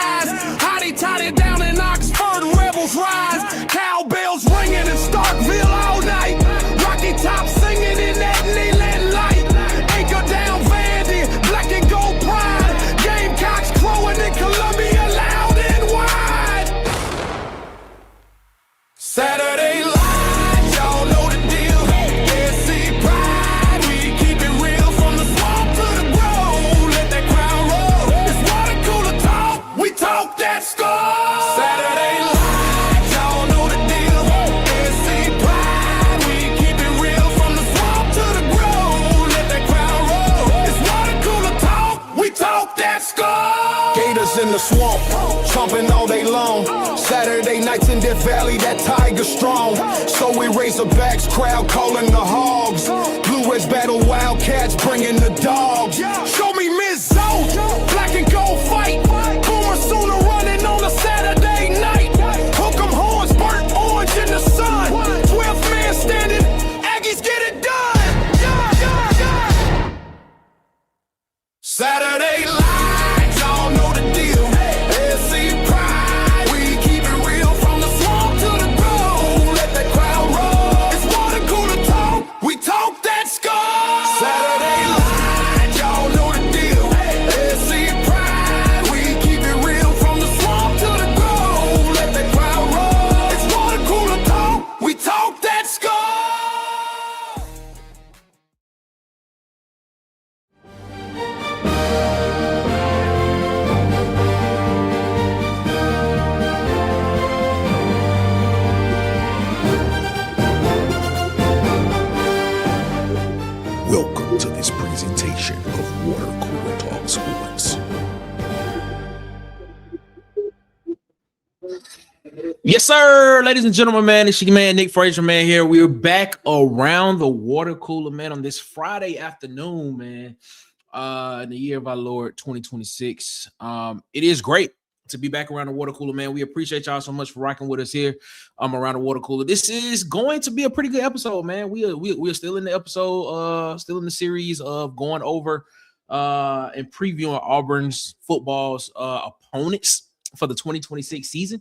skies. Hotty toddy down in Oxford, rebels rise. Cowbells ringing in Starkville all night. Rocky Top singing in that Leland light. Anchor down Vandy, black and gold pride. Gamecocks crowing in Columbia loud and wide. Saturday light, y'all know the deal. SC pride, we keep it real from the swamp to the grove. Let that crowd roll. It's water cooler talk, we talk that score. Saturday light, y'all know the deal. SC pride, we keep it real from the swamp to the grove. Let that crowd roll. It's water cooler talk, we talk that score. Gators in the swamp, chomping all day long. Saturday nights in Death Valley, that Tiger strong. So we Razorbacks, crowd calling the hogs. Blue Reds battle Wildcats, bringing the dogs. Show me Miss Zoe, black and gold fight. Boomer Sooner running on a Saturday night. Hook 'em horns, burnt orange in the sun. 12th man standing, Aggies get it done. Saturday light, y'all know the deal. SC pride, we keep it real from the swamp to the grove. Let that crowd roll. It's water cooler talk, we talk that score. Saturday light, y'all know the deal. SC pride, we keep it real from the swamp to the grove. Let that crowd roll. It's water cooler talk, we talk that score. Welcome to this presentation of Water Cooler Talk Sports. Yes, sir, ladies and gentlemen, man, it's your man Nick Frazier, man. Here we're back around the water cooler, man, on this Friday afternoon, man. In the year of our Lord 2026. It is great to be back around the water cooler, man. We appreciate y'all so much for rocking with us here. Around the water cooler. This is going to be a pretty good episode, man. We are still in the episode, still in the series of going over and previewing Auburn's football's opponents for the 2026 season.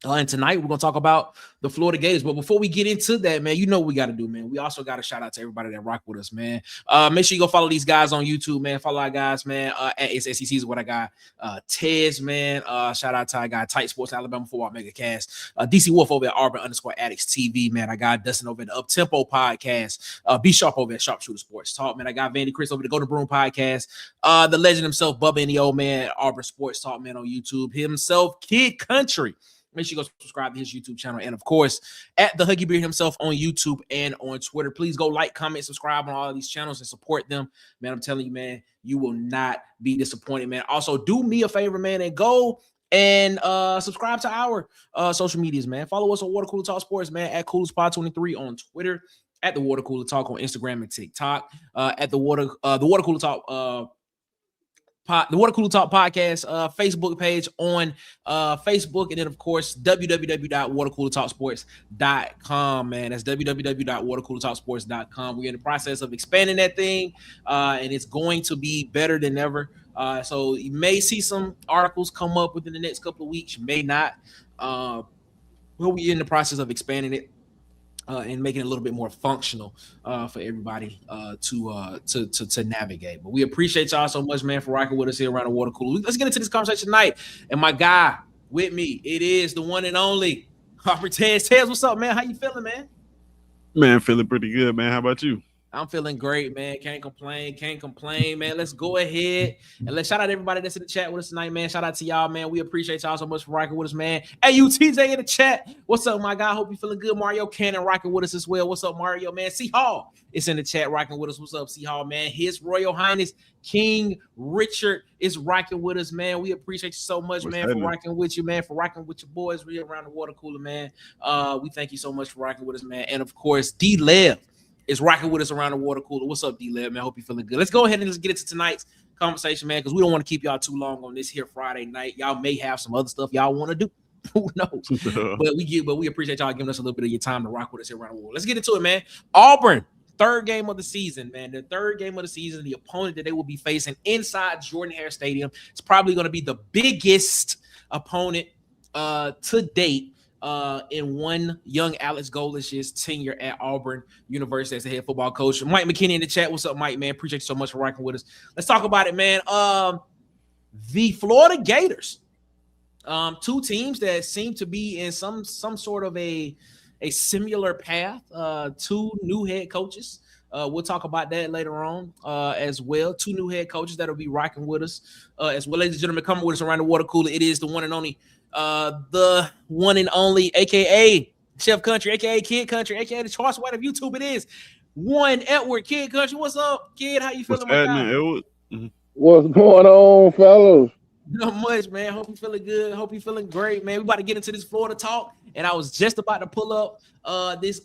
And tonight we're gonna talk about the Florida Gators. But before we get into that, man, you know what we got to do, man. We also got to shout out to everybody that rock with us, man. Make sure you go follow these guys on YouTube, man. Follow our guys, man. At SEC is what I got. Tez, man. Shout out to our guy Tight Sports Alabama Football Mega Cast. DC Wolf over at Auburn _Addicts TV, man. I got Dustin over at the Up Tempo Podcast. B Sharp over at Sharpshooter Sports Talk, man. I got Vandy Chris over the Go to Broom Podcast. The legend himself, Bubba and the old man, Auburn Sports Talk, man, on YouTube. Himself, Kid Country. Make sure you go subscribe to his YouTube channel. And, of course, at the Huggy Beard himself on YouTube and on Twitter. Please go like, comment, subscribe on all of these channels and support them. Man, I'm telling you, man, you will not be disappointed, man. Also, do me a favor, man, and go and subscribe to our social medias, man. Follow us on Water Cooler Talk Sports, man, at CoolerSpot23 on Twitter, at the Water Cooler Talk on Instagram and TikTok, at the Water Cooler Talk the Water Cooler Talk Podcast Facebook page on Facebook, and then of course www.watercoolertalksports.com, man. That's www.watercoolertalksports.com. We're in the process of expanding that thing, and it's going to be better than ever. So you may see some articles come up within the next couple of weeks. You may not. But we're in the process of expanding it. And making it a little bit more functional for everybody to navigate. But we appreciate y'all so much, man, for rocking with us here around the water cooler. Let's get into this conversation tonight. And my guy with me, it is the one and only Harper Tez. Tez, what's up, man? How you feeling, man? Man, feeling pretty good, man. How about you? I'm feeling great, man. Can't complain, man. Let's go ahead and let's shout out everybody that's in the chat with us tonight, man. Shout out to y'all, man. We appreciate y'all so much for rocking with us, man. Hey, you TJ in the chat. What's up, my guy? Hope you feeling good. Mario Cannon rocking with us as well. What's up, Mario, man? C Hall is in the chat rocking with us. What's up, C Hall, man? His Royal Highness King Richard is rocking with us, man. We appreciate you so much, man, for rocking with you, man, for rocking with your boys. We're around the water cooler, man. We thank you so much for rocking with us, man. And of course, D-Lev is rocking with us around the water cooler. What's up, D-Lev, man? I hope you're feeling good. Let's go ahead and let's get into tonight's conversation, man, because we don't want to keep y'all too long on this here Friday night. Y'all may have some other stuff y'all want to do. Who knows? But we appreciate y'all giving us a little bit of your time to rock with us here around the world. Let's get into it, man. Auburn third game of the season, man. The third game of the season, the opponent that they will be facing inside Jordan-Hare Stadium. It's probably going to be the biggest opponent to date in one young Alex Golesh's tenure at Auburn University as the head football coach. Mike McKinney in the chat. What's up, Mike, man? Appreciate you so much for rocking with us. Let's talk about it, man. The Florida Gators. Two teams that seem to be in some sort of a similar path. Two new head coaches. We'll talk about that later on as well. Two new head coaches that'll be rocking with us as well. Ladies and gentlemen, coming with us around the water cooler. It is the one and only, aka Chef Country, aka Kid Country, aka the Charles White of YouTube. It is one Edward, Kid Country. What's up, kid? How you feeling? What's happening, Edward? What's going on, fellas? Not much, man. Hope you feeling good. Hope you feeling great, man. We about to get into this Florida talk, and I was just about to pull up this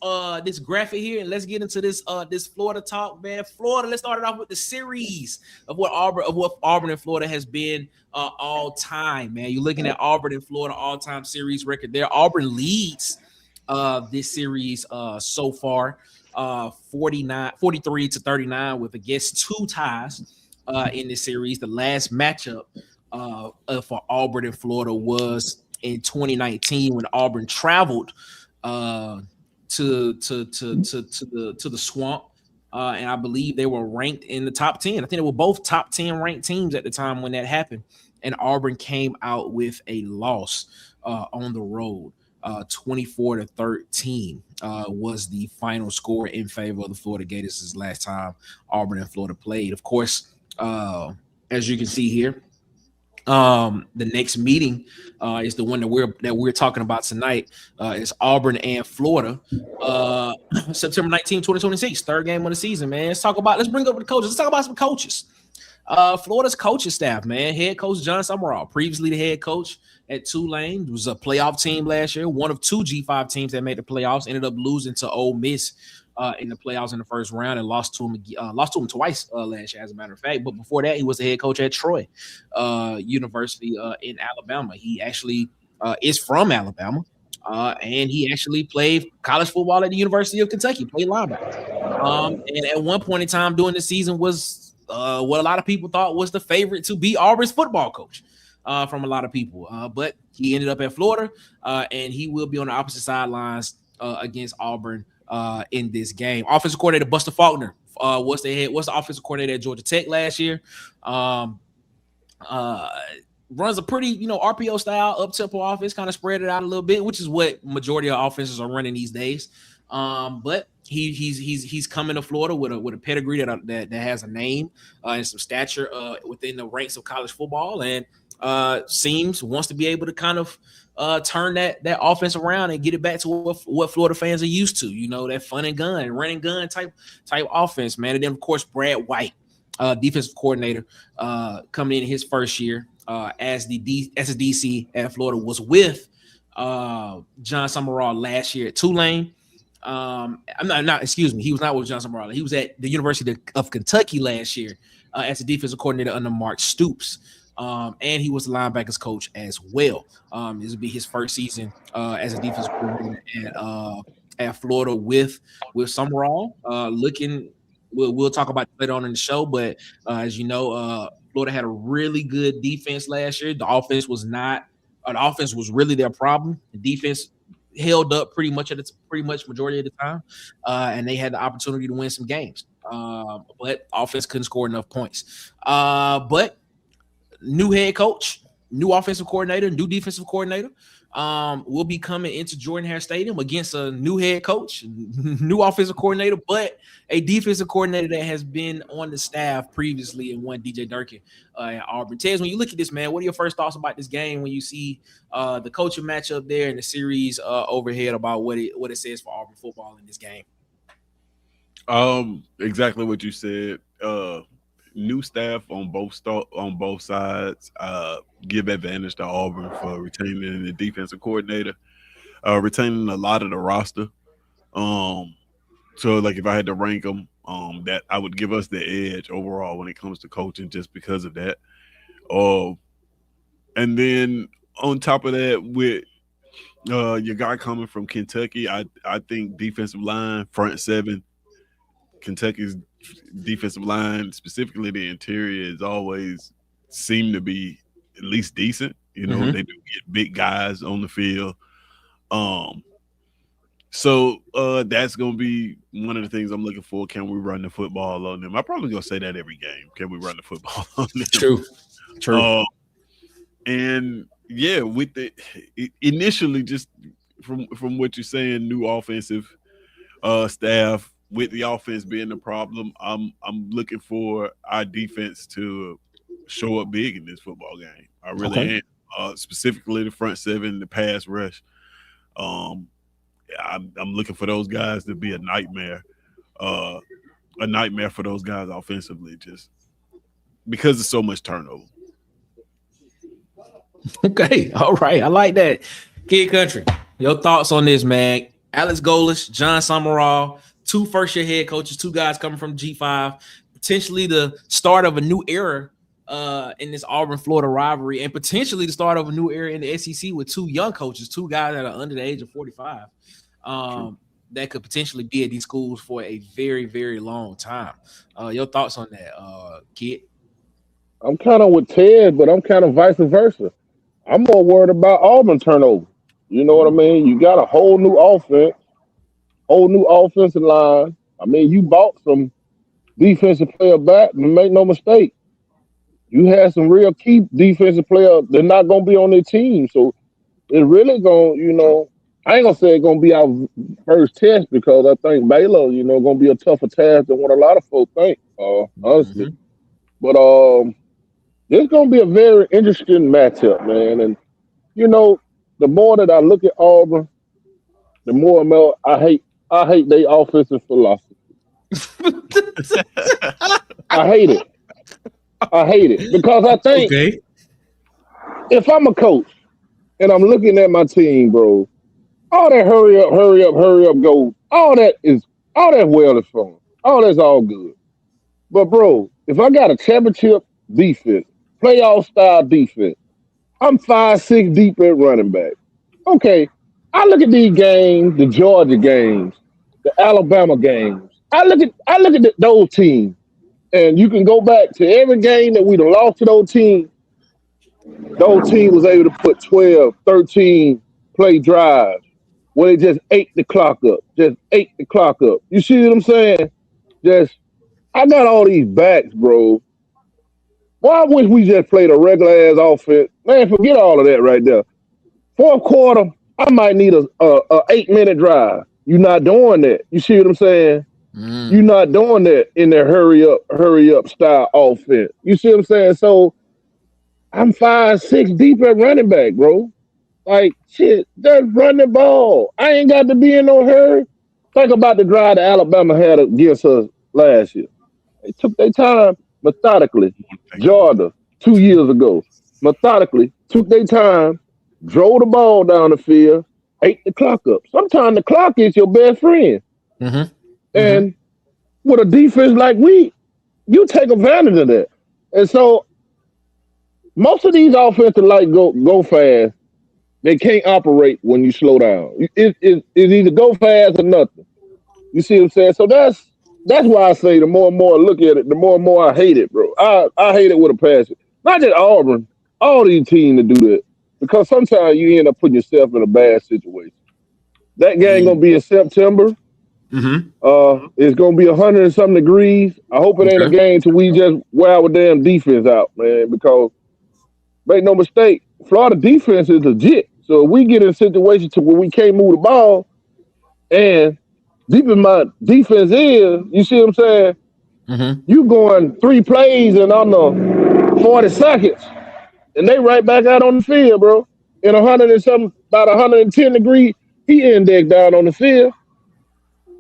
graphic here, and let's get into this Florida talk, man. Florida. Let's start it off with the series of what Auburn and Florida has been all time, man. You're looking at Auburn and Florida all-time series record there. Auburn leads this series so far 43-39 with, I guess, 2 ties in this series. The last matchup for Auburn and Florida was in 2019 when Auburn traveled to the swamp, and I believe they were ranked in the top 10. I think they were both top 10 ranked teams at the time when that happened, and Auburn came out with a loss on the road. 24-13 was the final score in favor of the Florida Gators this last time Auburn and Florida played. Of course, as you can see here, the next meeting is the one that we're talking about tonight. It's Auburn and Florida, September 19, 2026, third game of the season, man. Let's bring up the coaches. Let's talk about some coaches. Florida's coaching staff, man. Head coach Jon Sumrall, previously the head coach at Tulane. It was a playoff team last year, one of 2 G5 teams that made the playoffs, ended up losing to Ole Miss in the playoffs in the first round, and lost to him twice last year, as a matter of fact. But before that, he was the head coach at Troy University in Alabama. He actually is from Alabama, and he actually played college football at the University of Kentucky, played linebacker. And at one point in time during the season was what a lot of people thought was the favorite to be Auburn's football coach from a lot of people. But he ended up at Florida, and he will be on the opposite sidelines against Auburn in this game. Offensive coordinator Buster Faulkner was the offensive coordinator at Georgia Tech last year. Runs a pretty, RPO style up-tempo offense, kind of spread it out a little bit, which is what majority of offenses are running these days. But he's coming to Florida with a pedigree that has a name and some stature within the ranks of college football, and wants to be able to kind of turn that offense around and get it back to what Florida fans are used to, that fun and gun, run and gun type offense, man. And then, of course, Brad White, defensive coordinator, coming in his first year as a DC at Florida, was with Jon Sumrall last year at Tulane. He was not with Jon Sumrall. He was at the University of Kentucky last year as a defensive coordinator under Mark Stoops. And he was the linebackers coach as well. This will be his first season as a defensive coordinator at Florida with Sumrall. We'll talk about it later on in the show, but as you know, Florida had a really good defense last year. The offense was really their problem. The defense held up pretty much majority of the time, and they had the opportunity to win some games. But offense couldn't score enough points. But new head coach, new offensive coordinator, new defensive coordinator will be coming into Jordan-Hare Stadium against a new head coach, new offensive coordinator, but a defensive coordinator that has been on the staff previously and won DJ Durkin at Auburn. Tez, when you look at this, man, what are your first thoughts about this game when you see the coaching matchup there and the series overhead about what it says for Auburn football in this game? Exactly what you said. New staff on both sides give advantage to Auburn for retaining the defensive coordinator, retaining a lot of the roster. So like if I had to rank them, that I would give us the edge overall when it comes to coaching just because of that. And then on top of that, with your guy coming from Kentucky, I think defensive line, front seven Kentucky's defensive line, specifically the interior, is always seemed to be at least decent. You know, they do get big guys on the field. So that's going to be one of the things I'm looking for. Can we run the football on them? I'm probably going to say that every game. Can we run the football on them? True. And yeah, with the initially, just from what you're saying, new offensive staff, with the offense being the problem, I'm looking for our defense to show up big in this football game. I really am. Specifically the front seven, the pass rush. I'm looking for those guys to be a nightmare for those guys offensively, just because there's so much turnover. Okay, all right, I like that. Kid Country, your thoughts on this, man? Alex Golesh, Jon Sumrall, 2 first-year head coaches, 2 guys coming from G5, potentially the start of a new era in this Auburn-Florida rivalry, and potentially the start of a new era in the SEC with 2 young coaches, 2 guys that are under the age of 45, that could potentially be at these schools for a very, very long time. Your thoughts on that, Kid? I'm kind of with Ted, but I'm kind of vice versa. I'm more worried about Auburn turnover. You know what I mean? You got a whole new offense, whole new offensive line. I mean, you bought some defensive player back, and make no mistake, you had some real key defensive players. They're not going to be on their team. So it's really going to, you know, I ain't going to say it's going to be our first test because I think Baylor, you know, going to be a tougher task than what a lot of folks think, honestly. But it's going to be a very interesting matchup, man. And, you know, the more that I look at Auburn, the more and more I hate their offensive philosophy. I hate it because I think if I'm a coach and I'm looking at my team, bro, all that hurry up, go, all that well is fun. All that's all good. But, bro, if I got a championship defense, playoff style defense, I'm 5'6" deep at running back. Okay, I look at these games, the Georgia games, the Alabama games. I look at those teams, and you can go back to every game that we'd have lost to those teams. Those teams was able to put 12, 13 play drives where they just ate the clock up. You see what I'm saying? I got all these backs, bro. Why wish we just played a regular ass offense? Man, forget all of that right there. Fourth quarter, I might need a 8-minute drive. You're not doing that. You see what I'm saying? You're not doing that in their hurry up style offense. You see what I'm saying? So I'm 5'6" deep at running back, bro. Like, shit, just run the ball. I ain't got to be in no hurry. Think about the drive that Alabama had against us last year. They took their time methodically. Georgia, 2 years ago, methodically took their time, drove the ball down the field, ate the clock up. Sometimes the clock is your best friend. And with a defense like you take advantage of that. And so most of these offensive like go fast. They can't operate when you slow down. It's either go fast or nothing. You see what I'm saying? So that's why I say the more and more I look at it, the more and more I hate it, bro. I hate it with a passion. Not just Auburn, all these teams that do that. Because sometimes you end up putting yourself in a bad situation. That game gonna be in September. It's gonna be 100 and something degrees. I hope it ain't a game till we just wear our damn defense out, man. Because make no mistake, Florida defense is legit. So if we get in a situation to where we can't move the ball, and deep in my defense is, you see what I'm saying? You going 3 plays in under 40 seconds, and they right back out on the field, bro. In 100 and something, about 110 degrees, he indexed down on the field.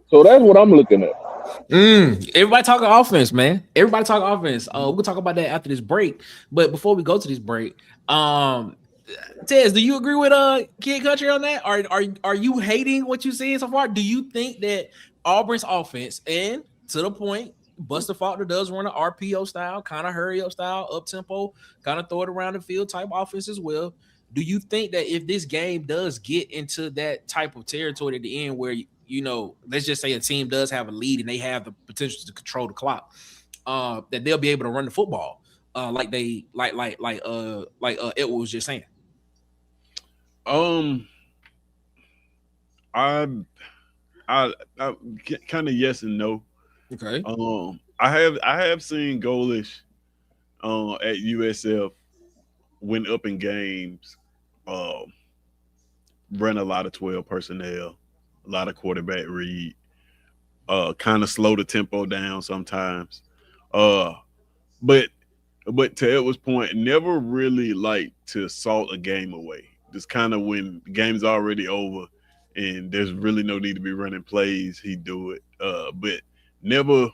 So that's what I'm looking at. Everybody talking offense, man. Everybody talking offense. We'll talk about that after this break. But before we go to this break, Tez, do you agree with Kid Country on that? Are you hating what you're seeing so far? Do you think that Auburn's offense, and to the point, Buster Faulkner does run an RPO style, kind of hurry up style, up tempo, kind of throw it around the field type offense as well? Do you think that if this game does get into that type of territory at the end where, let's just say a team does have a lead and they have the potential to control the clock, that they'll be able to run the football, like Edward was just saying? I kind of yes and no. Okay. I have seen Golesh at USF when up in games, run a lot of 12 personnel, a lot of quarterback read, kind of slow the tempo down sometimes. But to Edward's point, never really like to salt a game away. Just kind of when the game's already over and there's really no need to be running plays, he do it. But never,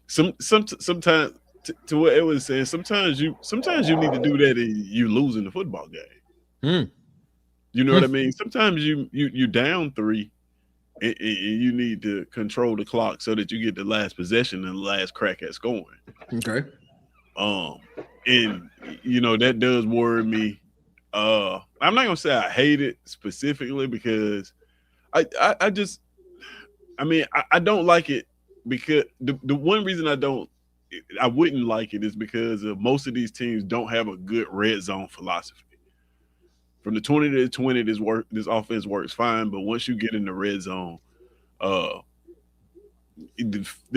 sometimes to what Edward was saying, sometimes you need to do that and you losing the football game. You know what I mean? Sometimes you down 3 and you need to control the clock so that you get the last possession and the last crack at scoring. Okay. And that does worry me. I'm not gonna say I hate it specifically because I don't like it because the one reason I wouldn't like it is because of most of these teams don't have a good red zone philosophy. From the 20 to 20, this offense works fine, but once you get in the red zone, the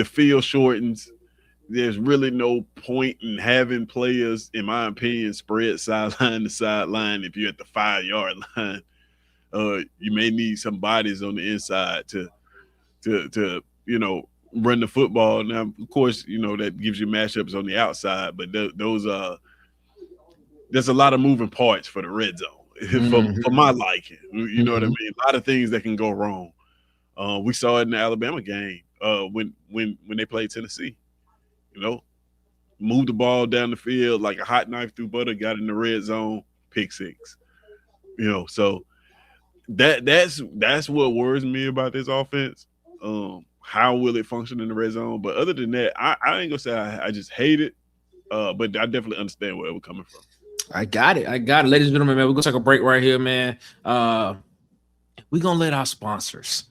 field shortens. There's really no point in having players, in my opinion, spread sideline to sideline. If you're at the 5-yard line, you may need some bodies on the inside to run the football. Now, of course, that gives you matchups on the outside, but there's a lot of moving parts for the red zone for my liking. You know what I mean? A lot of things that can go wrong. We saw it in the Alabama game when they played Tennessee. Moved the ball down the field like a hot knife through butter, got in the red zone, pick 6. So that's what worries me about this offense. How will it function in the red zone? But other than that, I ain't gonna say I just hate it, but I definitely understand where it was coming from. I got it. Ladies and gentlemen, man, we're gonna take a break right here, man. We're gonna let our sponsors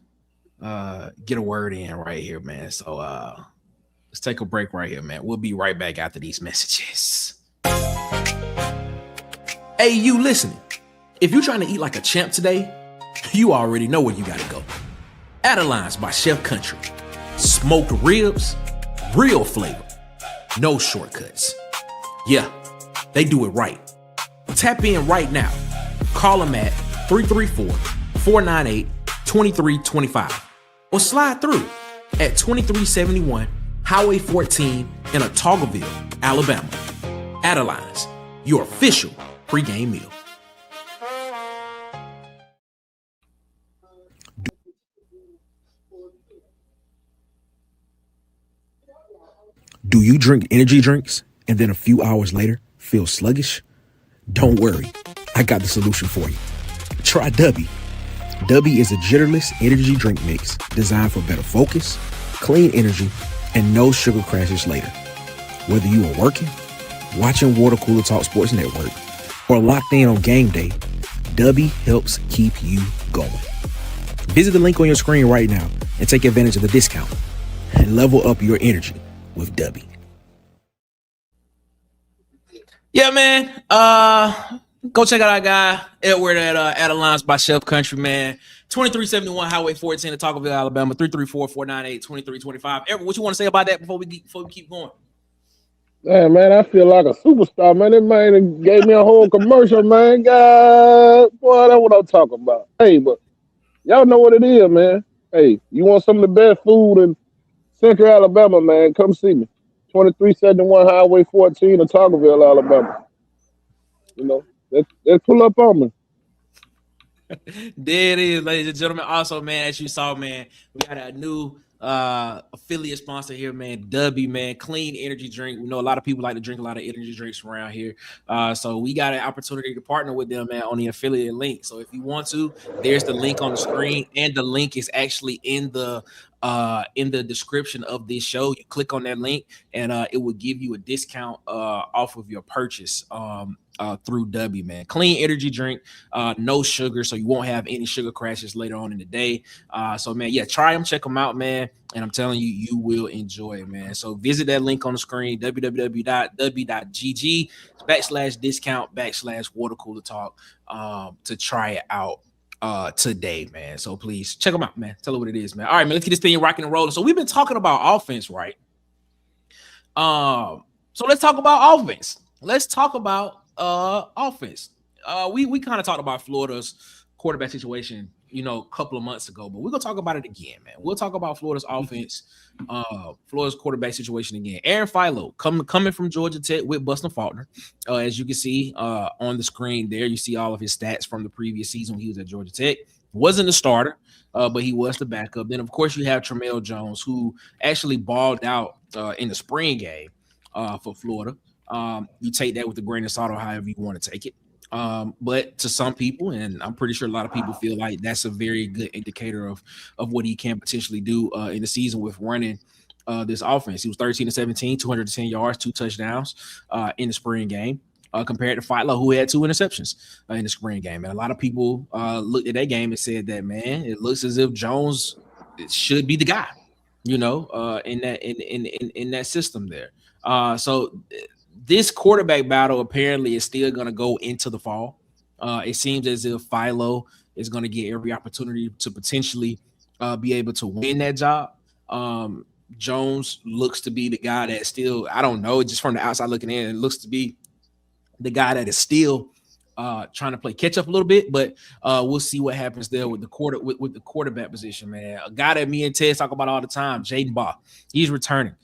get a word in right here, man. So let's take a break right here, man. We'll be right back after these messages. Hey, you listening? If you're trying to eat like a champ today, you already know where you gotta go. Adelines by Chef Country. Smoked ribs, real flavor, no shortcuts. Yeah, they do it right. Tap in right now. Call them at 334-498-2325 or slide through at 2371 Highway 14 in Otagoville, Alabama. Adelines, your official pregame meal. Do you drink energy drinks and then a few hours later feel sluggish? Don't worry, I got the solution for you. Try Dubby. Dubby is a jitterless energy drink mix designed for better focus, clean energy, and no sugar crashes later. Whether you are working, watching Water Cooler Talk Sports Network, or locked in on game day, Dubby helps keep you going. Visit the link on your screen right now and take advantage of the discount and level up your energy with Dubby. Yeah, man. Go check out our guy Edward at Adelines by Chef Country, man. 2371 Highway 14 in Otagoville, Alabama. 334-498-2325. Edward, what you want to say about that before we keep going? Man, I feel like a superstar, man. That man gave me a whole commercial, man. God, boy, that's what I'm talking about. Hey, but y'all know what it is, man. Hey, you want some of the best food in Central Alabama, man? Come see me. 2371 Highway 14 in Otagoville, Alabama. Let's pull up on me. There it is, ladies and gentlemen. Also, man, as you saw, man, we got a new affiliate sponsor here, man. Dubby, man, clean energy drink. We know a lot of people like to drink a lot of energy drinks around here, so we got an opportunity to partner with them, man, on the affiliate link. So if you want to, there's the link on the screen, and the link is actually in the description of this show. You click on that link and it will give you a discount off of your purchase. through W, man. Clean energy drink, no sugar, so you won't have any sugar crashes later on in the day. So, man, yeah, try them, check them out, man. And I'm telling you, you will enjoy it, man. So visit that link on the screen, www.w.gg/discount/water cooler talk to try it out today, man. So please check them out, man. Tell her what it is, man. All right, man, let's get this thing rocking and rolling. So we've been talking about offense, right? So let's talk about offense. Let's talk about offense. We kind of talked about Florida's quarterback situation, a couple of months ago, but we're gonna talk about it again, man. We'll talk about Florida's offense, Florida's quarterback situation again. Aaron Philo coming from Georgia Tech with Buster Faulkner. As you can see on the screen there, you see all of his stats from the previous season when he was at Georgia Tech. Wasn't a starter, but he was the backup. Then, of course, you have Tramel Jones, who actually balled out in the spring game for Florida. You take that with a grain of salt or however you want to take it. But to some people, and I'm pretty sure a lot of people feel like that's a very good indicator of what he can potentially do in the season with running this offense. He was 13-17, 210 yards, 2 touchdowns in the spring game. Compared to Philo, who had 2 interceptions in the spring game. And a lot of people looked at that game and said that, man, it looks as if Jones should be the guy, in that system there. So this quarterback battle apparently is still going to go into the fall. It seems as if Philo is going to get every opportunity to potentially be able to win that job. Jones looks to be the guy that still, I don't know, just from the outside looking in, it looks to be the guy that is still trying to play catch up a little bit, but we'll see what happens there with the quarterback position, man. A guy that me and Ted talk about all the time, Jaden Baugh. He's returning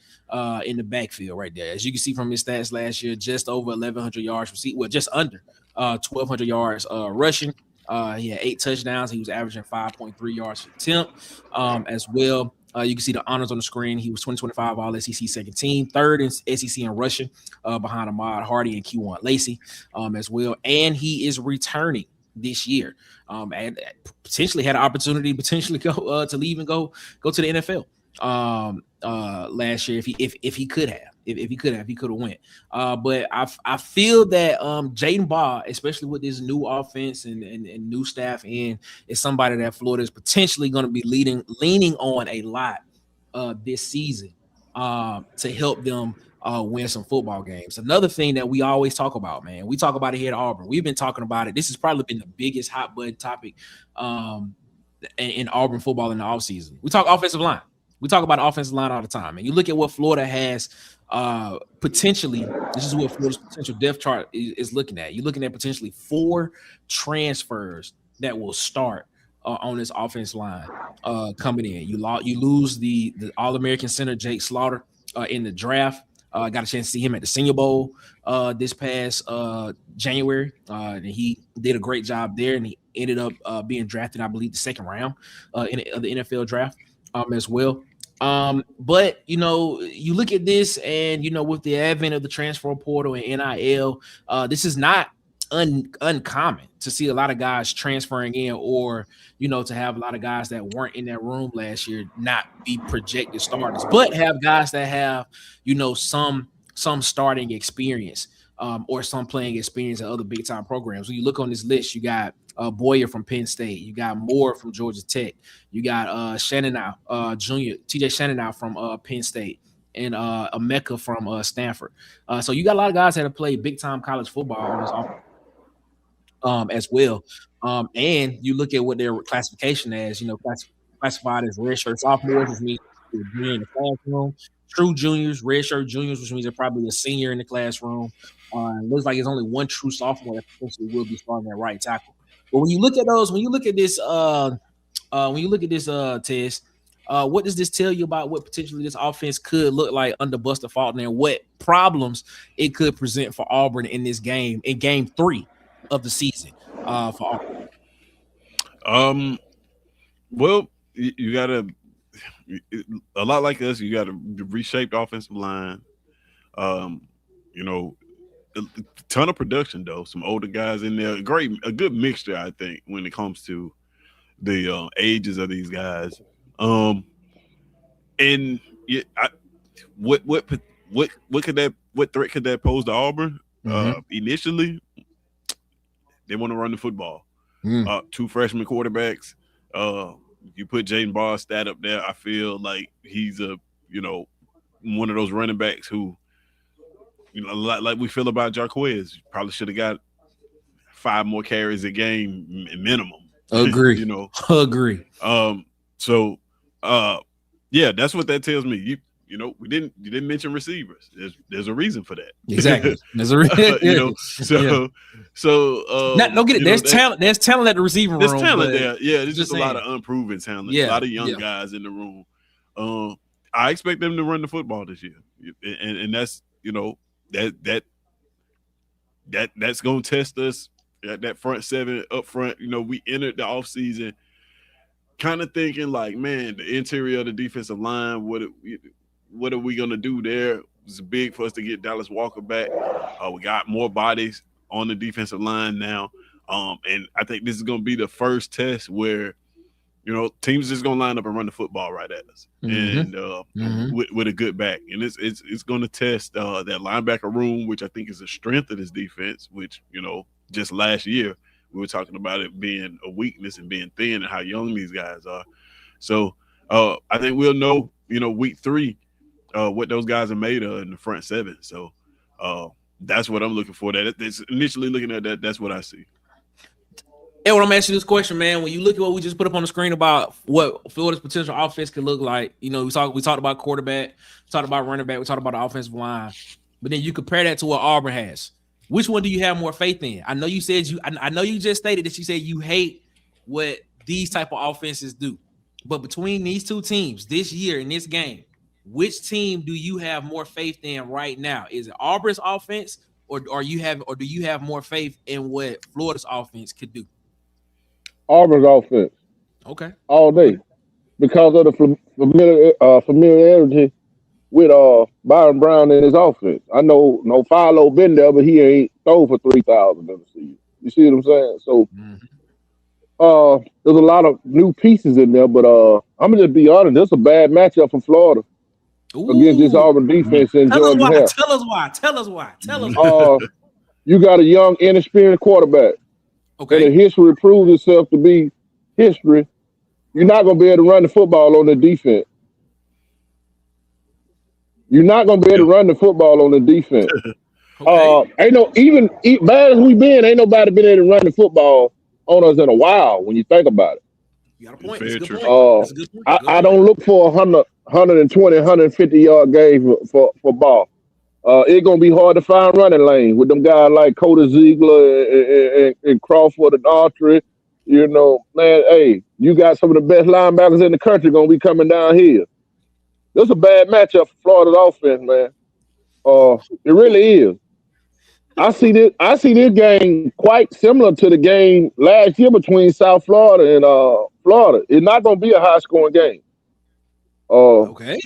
in the backfield right there. As you can see from his stats last year, just over 1,100 yards received, just under 1,200 yards rushing. He had 8 touchdowns. He was averaging 5.3 yards per attempt as well. You can see the honors on the screen. He was 2025 All-SEC second team, third in SEC in rushing behind Ahmad Hardy and Q1 Lacey as well. And he is returning this year and potentially had an opportunity to go to leave and go to the NFL last year if he could have. If he could have went. But I feel that Jaden Baugh, especially with this new offense and new staff in, is somebody that Florida is potentially going to be leaning on a lot this season to help them win some football games. Another thing that we always talk about, man, we talk about it here at Auburn. We've been talking about it. This has probably been the biggest hot button topic in Auburn football in the offseason. We talk offensive line. We talk about offensive line all the time. And you look at what Florida has potentially, this is what Florida's potential depth chart is looking at. You're looking at potentially 4 transfers that will start on this offense line coming in. You lose the All-American center Jake Slaughter in the draft. I got a chance to see him at the Senior Bowl this past January. And he did a great job there, and he ended up being drafted, I believe, the second round in the NFL draft as well. But you look at this, and with the advent of the transfer portal and NIL, this is not uncommon to see a lot of guys transferring in, or to have a lot of guys that weren't in that room last year not be projected starters, but have guys that have some starting experience or some playing experience at other big time programs. When you look on this list, you got Boyer from Penn State, you got Moore from Georgia Tech, you got Shannanow Jr., TJ Shannanow from Penn State, and Emeka from Stanford. So you got a lot of guys that have played big time college football on this offense as well. And you look at what their classification as, classified as redshirt sophomores, which means they're in the classroom. True juniors, redshirt juniors, which means they're probably a senior in the classroom. It looks like there's only one true sophomore that potentially will be starting at right tackle. But when you look at this test, what does this tell you about what potentially this offense could look like under Buster Faulkner, and what problems it could present for Auburn in this game, in game 3 of the season for Auburn? Well, you gotta, a lot like us, you got to reshape the offensive line. A ton of production though, some older guys in there, a good mixture, I think, when it comes to the ages of these guys. What threat could that pose to Auburn? Initially, They want to run the football. Mm. 2 freshman quarterbacks. You put Jaden Barr's stat up there. I feel like he's one of those running backs who, like we feel about Jarquez, probably should have got 5 more carries a game minimum. Agree. Agree. So that's what that tells me. We didn't mention receivers. There's a reason for that. Exactly. There's a reason. Don't get it. There's talent. There's talent at the receiving room. There's talent there. Yeah, there's just a lot of unproven talent. Yeah, a lot of young guys in the room. I expect them to run the football this year, and that's that's going to test us. That front 7 up front. We entered the offseason kind of thinking like, man, the interior of the defensive line. What are we going to do there? It's big for us to get Dallas Walker back. We got more bodies on the defensive line now. And I think this is going to be the first test where, teams just going to line up and run the football right at us. Mm-hmm. And with a good back. And it's going to test that linebacker room, which I think is a strength of this defense, which, just last year we were talking about it being a weakness and being thin and how young these guys are. So I think we'll know, week 3, what those guys are made of in the front 7. So that's what I'm looking for. That's initially looking at that. That's what I see. Hey, when I'm asking you this question, man, when you look at what we just put up on the screen about what Florida's potential offense could look like, we talked about quarterback, we talked about running back, we talked about the offensive line, but then you compare that to what Auburn has. Which one do you have more faith in? I know you said I know you just stated that you said you hate what these type of offenses do, but between these two teams this year in this game, which team do you have more faith in right now? Is it Auburn's offense, or do you have more faith in what Florida's offense could do? Auburn's offense. Okay. All day. Because of the familiarity with Byron Brown and his offense. I know Philo been there, but he ain't thrown for 3,000 in the season. You see what I'm saying? So there's a lot of new pieces in there, but I'm gonna just be honest, this is a bad matchup for Florida. Against this Auburn defense in Jordan-Hare. Tell us why. You got a young, inexperienced quarterback. Okay. And the history proves itself to be history. You're not going to be able to run the football on the defense. You're not going to be able to run the football on the defense. Even bad as we been, ain't nobody been able to run the football on us in a while when you think about it. You got a point. That's a good point. I don't look for 120, 150-yard game for ball. It's going to be hard to find running lanes with them guys like Cody Ziegler and Crawford and Autry. Man, hey, you got some of the best linebackers in the country going to be coming down here. This is a bad matchup for Florida's offense, man. It really is. I see this game quite similar to the game last year between South Florida and Florida. It's not going to be a high-scoring game. Okay.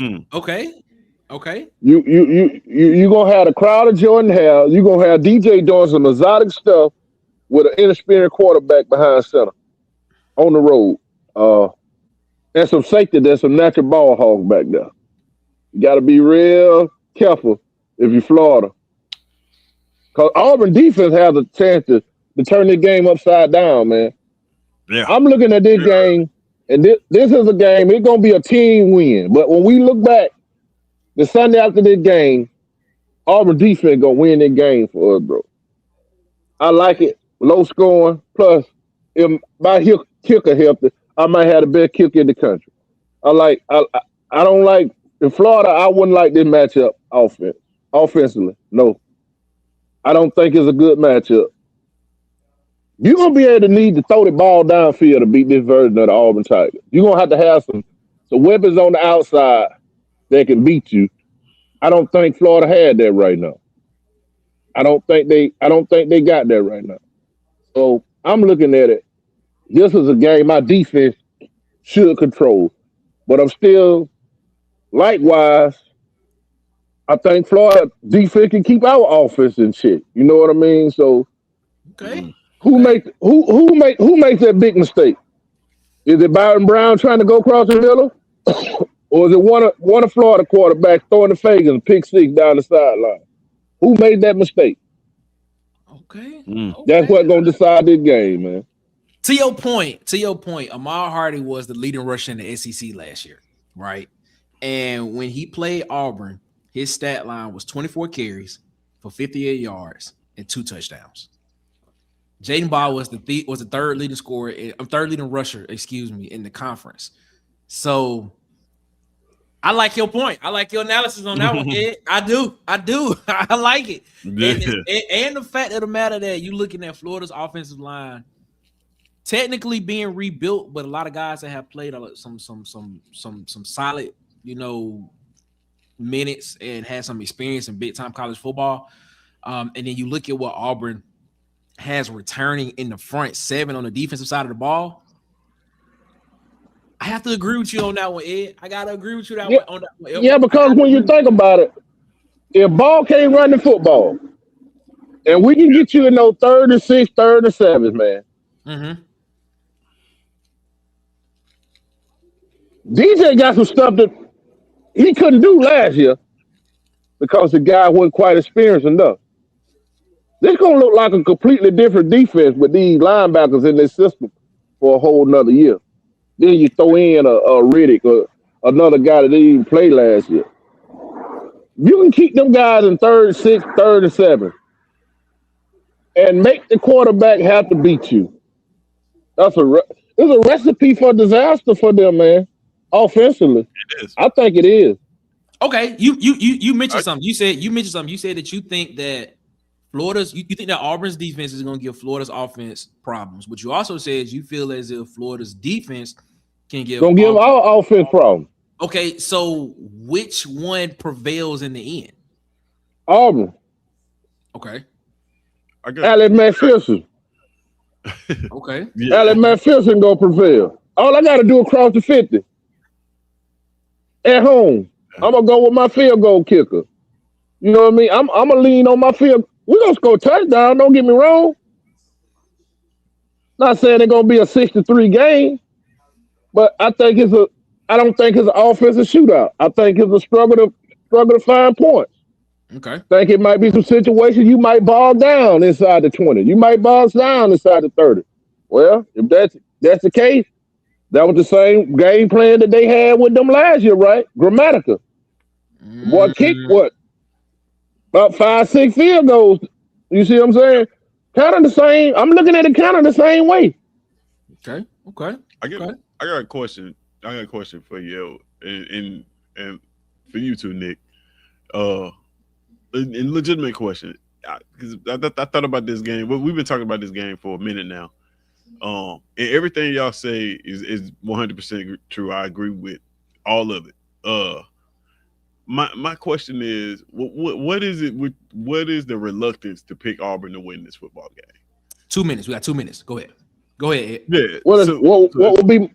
You gonna have the crowd of Jordan-Hare. You gonna have DJ doing some exotic stuff with an inexperienced quarterback behind center on the road, and some safety. There's some natural ball hogs back there. You got to be real careful if you're Florida, because Auburn defense has a chance to turn the game upside down, man. Yeah, I'm looking at this game, and this is a game. It's gonna be a team win, but when we look back. The Sunday after this game, Auburn defense gonna win this game for us, bro. I like it. Low scoring. Plus, if my kicker healthy, I might have the best kicker in the country. I don't like in Florida. I wouldn't like this matchup offensively. No, I don't think it's a good matchup. You're gonna be able to need to throw the ball downfield to beat this version of the Auburn Tigers. You're gonna have some weapons on the outside that can beat you. I don't think Florida had that right now. I don't think they got that right now. So I'm looking at it. This is a game my defense should control. But I'm still, likewise, I think Florida defense can keep our offense in check. You know what I mean? So who makes that big mistake? Is it Byron Brown trying to go across the middle? Or is it one of Florida quarterbacks throwing the fake and pick six down the sideline? Who made that mistake? Okay. That's what's gonna decide this game, man. To your point, Ahmad Hardy was the leading rusher in the SEC last year, right? And when he played Auburn, his stat line was 24 carries for 58 yards and 2 touchdowns. Jaden Ball was the third leading rusher, in the conference. So I like your point. I like your analysis on that one, Ed. I do. I like it. And the fact of the matter that you looking at Florida's offensive line technically being rebuilt, but a lot of guys that have played some solid, minutes and had some experience in big time college football. And then you look at what Auburn has returning in the front seven on the defensive side of the ball. I have to agree with you on that one, Ed. I gotta agree with you on that one. Yeah, because when you think about it, if Ball can't run the football, and we can get you in those 3rd and 6, 3rd and 7, man. Mm-hmm. DJ got some stuff that he couldn't do last year because the guy wasn't quite experienced enough. This is going to look like a completely different defense with these linebackers in this system for a whole nother year. Then you throw in a Riddick or another guy that didn't even play last year. You can keep them guys in 3rd, 6th, 3rd, and 7 and make the quarterback have to beat you. It's a recipe for disaster for them, man. Offensively, it is. I think it is. Okay, you mentioned something. You said that you think that you think that Auburn's defense is going to give Florida's offense problems. But you also said you feel as if Florida's defense can give our offense problems. Okay, so which one prevails in the end? Auburn. Okay. Alex McPherson. Okay. Yeah. Alex McPherson gonna prevail. All I gotta do is cross the 50. At home, I'm gonna go with my field goal kicker. You know what I mean? I'm gonna lean on my field. We're gonna score touchdown. Don't get me wrong. Not saying it's gonna be a 6-3 game, but I don't think it's an offensive shootout. I think it's a struggle to find points. Okay. I think it might be some situations you might bog down inside the 20. You might bog down inside the 30. Well, if that's the case, that was the same game plan that they had with them last year, right? Grammatica. Boy, kicked what? About 5-6 field goals. You see what I'm saying? Kind of the same. I'm looking at it kind of the same way. Okay. I got a question. I got a question for you, and for you too, Nick. A legitimate question, because I thought about this game. We've been talking about this game for a minute now. And everything y'all say is 100% true. I agree with all of it. My question is, what is it? What is the reluctance to pick Auburn to win this football game? 2 minutes. We got 2 minutes. Go ahead. Ed. Yeah. What would be?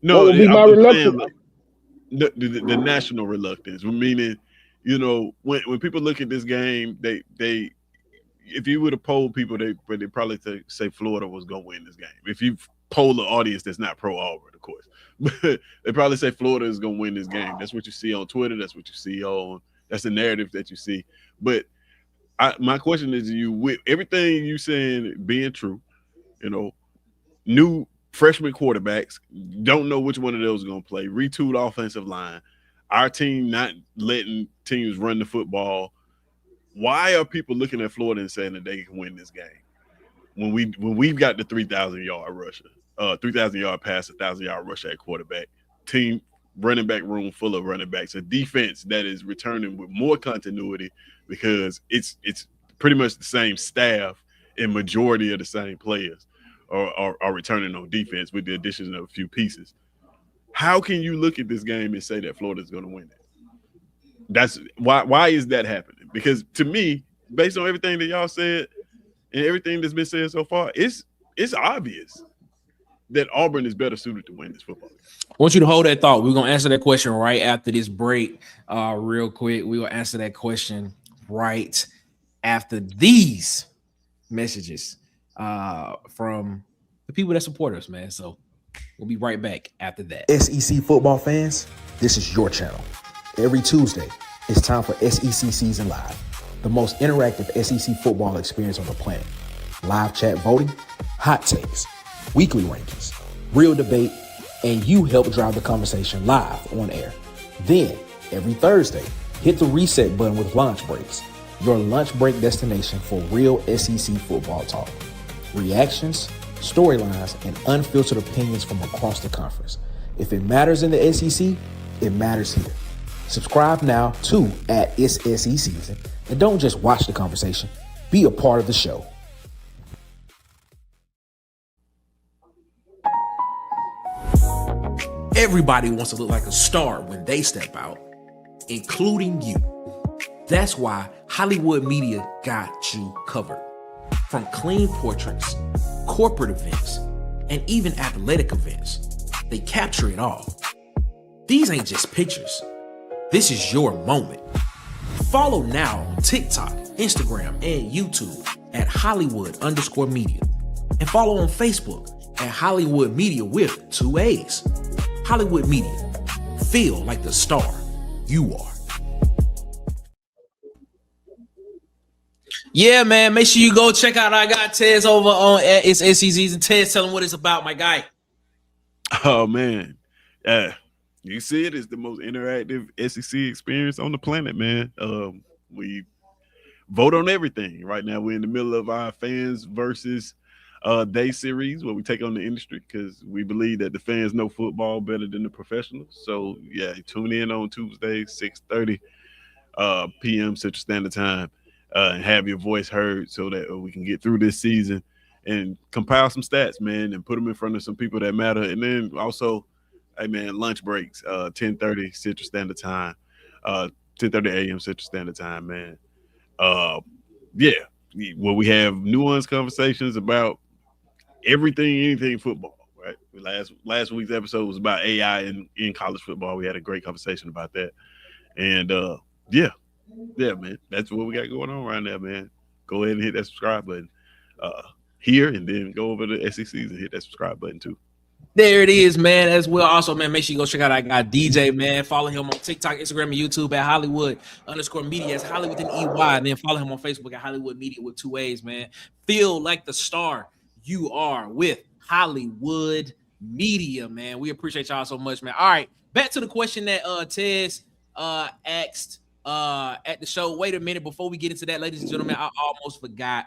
No, what would be my reluctance? The national reluctance, meaning, when people look at this game, they if you would have polled people, they probably say Florida was going to win this game. If you poll the audience that's not pro Auburn, of course, but they probably say Florida is going to win this game. That's what you see on Twitter. That's what you see that's the narrative that you see. But my question is to you, with everything you saying being true, new freshman quarterbacks, don't know which one of those is going to play, retooled offensive line, our team not letting teams run the football. Why are people looking at Florida and saying that they can win this game when we've got the 3,000-yard rusher, 3,000-yard pass, 1,000-yard rusher at quarterback, team running back room full of running backs, a defense that is returning with more continuity because it's pretty much the same staff and majority of the same players are returning on defense with the addition of a few pieces. How can you look at this game and say that Florida's going to win it? That's why is that happening? Because to me, based on everything that y'all said and everything that's been said so far, it's obvious that Auburn is better suited to win this football game. I want you to hold that thought. We're going to answer that question right after this break. Real quick, we will answer that question right after these messages from the people that support us, man. So we'll be right back after that. SEC football fans, this is your channel. Every Tuesday, it's time for SEC Season Live. the most interactive SEC football experience on the planet. Live chat voting, hot takes, weekly rankings, real debate, and you help drive the conversation live on air. Then, every Thursday, hit the reset button with Lunch Breaks, your lunch break destination for real SEC football talk. Reactions, storylines, and unfiltered opinions from across the conference. If it matters in the SEC, it matters here. Subscribe now to @It's SEC Season, and don't just watch the conversation, be a part of the show. Everybody wants to look like a star when they step out, including you. That's why Hollywood Media got you covered. From clean portraits, corporate events, and even athletic events, they capture it all. These ain't just pictures. This is your moment. Follow now on TikTok, Instagram, and YouTube at Hollywood_media. And follow on Facebook at Hollywood Media with 2 A's. Hollywood Media. Feel like the star you are. Yeah, man. Make sure you go check out our guy Tez over on It's SEC Season. Tez, tell him what it's about, my guy. Oh, man. You see it is the most interactive SEC experience on the planet, man. We vote on everything. Right now, we're in the middle of our fans versus day series where we take on the industry because we believe that the fans know football better than the professionals. So, yeah, tune in on Tuesday, 6:30 p.m. Central Standard Time and have your voice heard so that we can get through this season and compile some stats, man, and put them in front of some people that matter. And then also, hey, man, lunch breaks, 10:30 Central Standard Time, 10:30 a.m. Central Standard Time, man. Yeah, where we have nuanced conversations about everything, anything football, right? Last week's episode was about AI in college football. We had a great conversation about that. And, yeah, man, that's what we got going on right now, man. Go ahead and hit that subscribe button here, and then go over to SECs and hit that subscribe button, too. There it is, man. As well, also, man, make sure you go check out our guy DJ, man. Follow him on TikTok, Instagram, and YouTube at Hollywood_media. That's Hollywood with an EY. And then follow him on Facebook at Hollywood Media with 2 A's, man. Feel like the star you are with Hollywood Media, man. We appreciate y'all so much, man. All right, back to the question that Tez asked at the show. Wait a minute before we get into that, ladies and gentlemen. I almost forgot.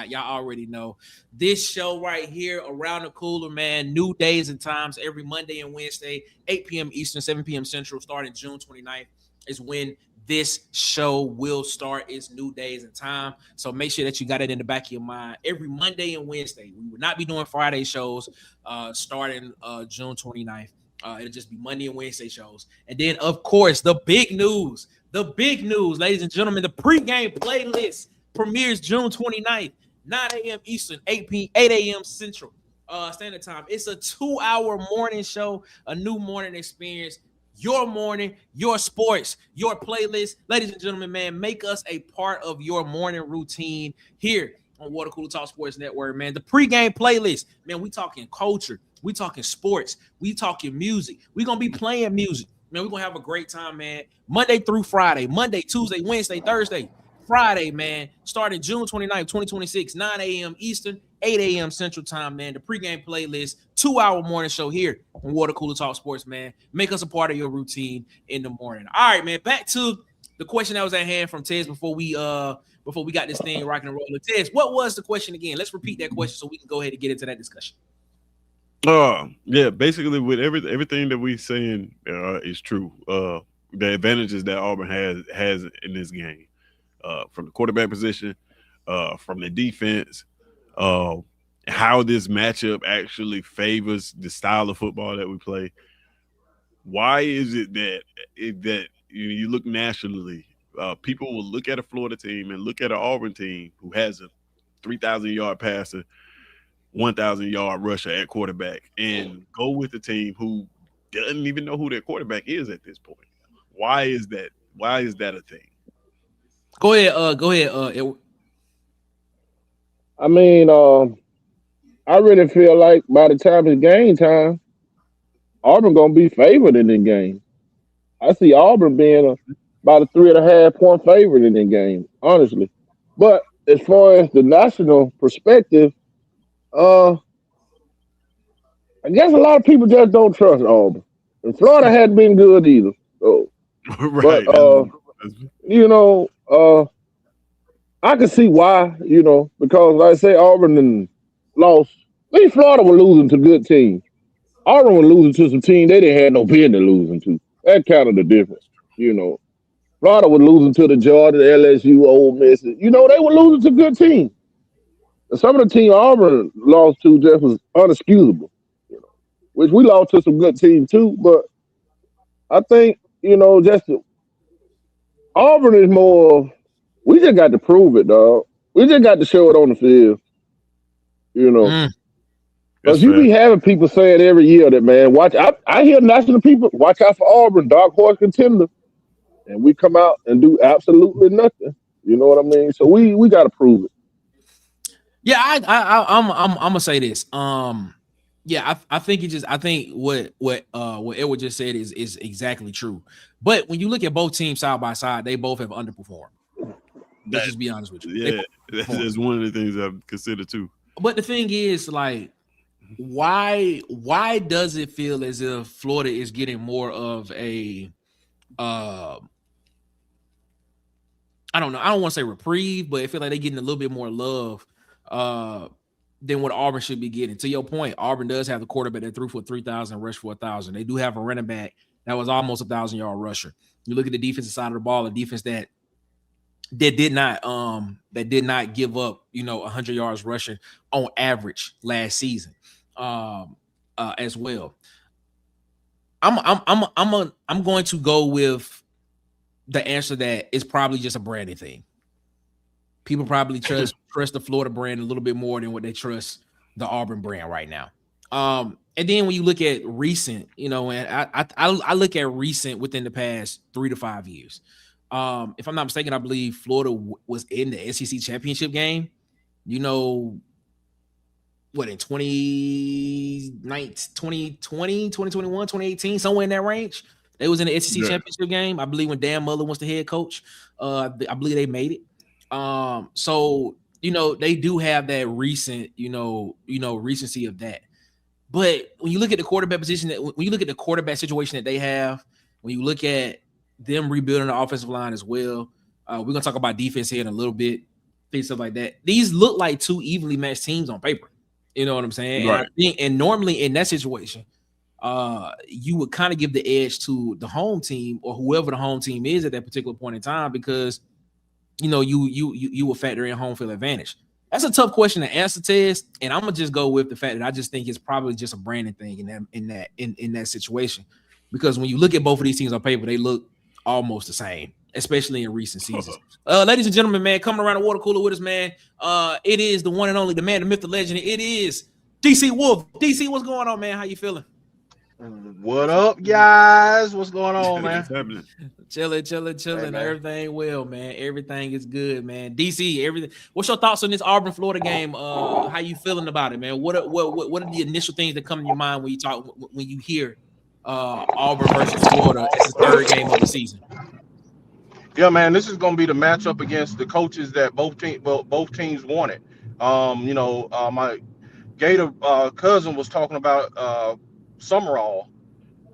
Y'all already know this show right here, Around the Cooler, man. New days and times every Monday and Wednesday, 8 p.m. Eastern, 7 p.m. Central, starting June 29th is when this show will start its new days and time. So make sure that you got it in the back of your mind. Every Monday and Wednesday, we will not be doing Friday shows starting June 29th. It'll just be Monday and Wednesday shows. And then, of course, the big news, ladies and gentlemen, the pregame playlist premieres June 29th, 9 a.m. Eastern, 8 a.m. Central Standard Time. It's a 2-hour morning show, a new morning experience. Your morning, your sports, your playlist. Ladies and gentlemen, man, make us a part of your morning routine here on Water Cooler Talk Sports Network, man. The pregame playlist, man, we talking culture. We talking sports. We talking music. We going to be playing music. Man, we're going to have a great time, man. Monday through Friday. Monday, Tuesday, Wednesday, Thursday, Friday, man. Starting June 29th, 2026, 9 a.m. Eastern, 8 a.m. Central Time, man. The pregame playlist, 2-hour morning show here on Water Cooler Talk Sports, man. Make us a part of your routine in the morning. All right, man. Back to the question that was at hand from Tez before we got this thing rocking and rolling. Tez, what was the question again? Let's repeat that question so we can go ahead and get into that discussion. Yeah, basically with everything that we saying is true. The advantages that Auburn has in this game, from the quarterback position, from the defense, how this matchup actually favors the style of football that we play. Why is it that you look nationally, people will look at a Florida team and look at an Auburn team who has a 3,000-yard passer, 1,000-yard rusher at quarterback, and go with the team who doesn't even know who their quarterback is at this point? Why is that? Why is that a thing? Go ahead, Edward. I mean, I really feel like by the time it's game time, Auburn gonna be favored in the game. I see Auburn being about a 3.5 point favorite in the game, honestly. But as far as the national perspective, uh, I guess a lot of people just don't trust Auburn. And Florida hadn't been good either. So, but Right. That's you know, I can see why. Because like I say Auburn and lost. I think Florida were losing to good teams. Auburn was losing to some teams they didn't have no business losing to. That kind of the difference. You know, Florida was losing to the Georgia, the LSU, Ole Miss. They were losing to good teams. And some of the team Auburn lost to just was unexcusable. Which we lost to some good teams too. But I think just Auburn is more. We just got to prove it, dog. We just got to show it on the field. Because you fair. be having people saying every year that, man, watch. I hear national people, watch out for Auburn, dark horse contender. And we come out and do absolutely nothing. You know what I mean? So we got to prove it. Yeah, I'm gonna say this. Yeah, I think what Edward just said is exactly true. But when you look at both teams side by side, they both have underperformed. Let's just be honest with you. Yeah, that's one of the things I've considered too. But the thing is, like, why does it feel as if Florida is getting more of a I don't know. I don't want to say reprieve, but I feel like they're getting a little bit more love than what Auburn should be getting. To your point, Auburn does have the quarterback that threw for 3,000, rushed for 1,000. They do have a running back that was almost 1,000-yard rusher. You look at the defensive side of the ball, a defense that did not give up 100 yards rushing on average last season as well. I'm going to go with the answer that is probably just a branding thing. People probably trust the Florida brand a little bit more than what they trust the Auburn brand right now. And then when you look at recent, and I look at recent within the past 3 to 5 years. If I'm not mistaken, I believe Florida was in the SEC championship game. What, in 2020, 2021, 2018, somewhere in that range. They was in the SEC championship game. I believe when Dan Mullen was the head coach, I believe they made it. So they do have that recent, recency of that. But when you look at the quarterback position, when you look at the quarterback situation that they have, when you look at them rebuilding the offensive line as well, we're gonna talk about defense here in a little bit, things stuff like that. These look like two evenly matched teams on paper. You know what I'm saying? Right. And normally in that situation, you would kind of give the edge to the home team or whoever the home team is at that particular point in time because you will factor in home field advantage. That's a tough question to answer, Tez, and I'm gonna just go with the fact that I just think it's probably just a branding thing in that situation because when you look at both of these teams on paper, they look almost the same, especially in recent seasons. Ladies and gentlemen, man, coming around the water cooler with us, man. It is the one and only, the man, the myth, the legend. It is DC Wolf. DC, what's going on, man? How you feeling? What up, guys? What's going on, man? What's happening? Chilling. Hey, Everything well, man. Everything is good, man. DC, everything. What's your thoughts on this Auburn Florida game? How you feeling about it, man? What are the initial things that come to your mind when you hear Auburn versus Florida as the third game of the season? Yeah, man, this is gonna be the matchup against the coaches that both teams wanted. My Gator cousin was talking about Sumrall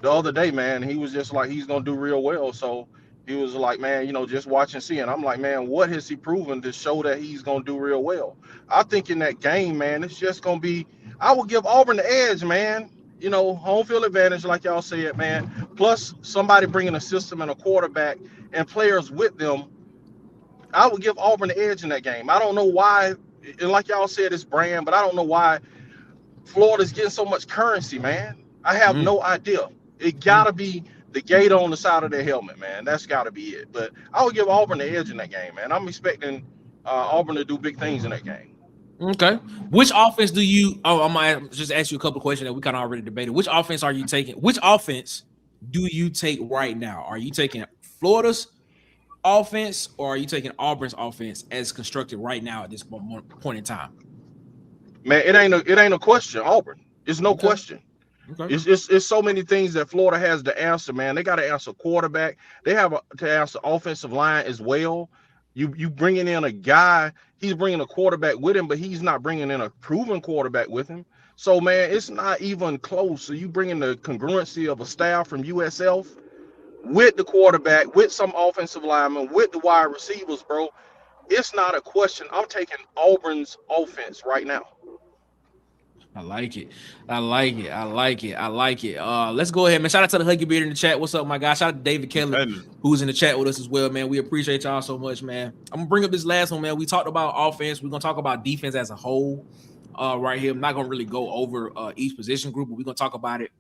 the other day, man. He was just like, he's gonna do real well. So he was like, man, just watch and see. And I'm like, man, what has he proven to show that he's gonna do real well? I think in that game, man, it's just gonna be. I would give Auburn the edge, man. Home field advantage, like y'all said, man. Plus somebody bringing a system and a quarterback and players with them. I would give Auburn the edge in that game. I don't know why, and like y'all said, it's brand, but I don't know why Florida's getting so much currency, man. I have no idea. It gotta be the Gator on the side of their helmet, man. That's gotta be it. But I would give Auburn the edge in that game, man. I'm expecting Auburn to do big things in that game. Okay. Which offense do you? I might just ask you a couple of questions that we kind of already debated. Which offense are you taking? Which offense do you take right now? Are you taking Florida's offense or are you taking Auburn's offense as constructed right now at this point in time? Man, it ain't a question. Auburn. It's no question. Okay. It's so many things that Florida has to answer, man. They got to answer quarterback. They have to answer offensive line as well. You bringing in a guy, he's bringing a quarterback with him, but he's not bringing in a proven quarterback with him. So, man, it's not even close. So you bring in the congruency of a staff from USF with the quarterback, with some offensive linemen, with the wide receivers, bro. It's not a question. I'm taking Auburn's offense right now. I like it. I like it. I like it. I like it. Let's go ahead, man. Shout out to the Huggy Beard in the chat. What's up, my guy? Shout out to David Kelly, who's in the chat with us as well, man. We appreciate y'all so much, man. I'm gonna bring up this last one, man. We talked about offense. We're gonna talk about defense as a whole right here. I'm not gonna really go over each position group, but we're gonna talk about it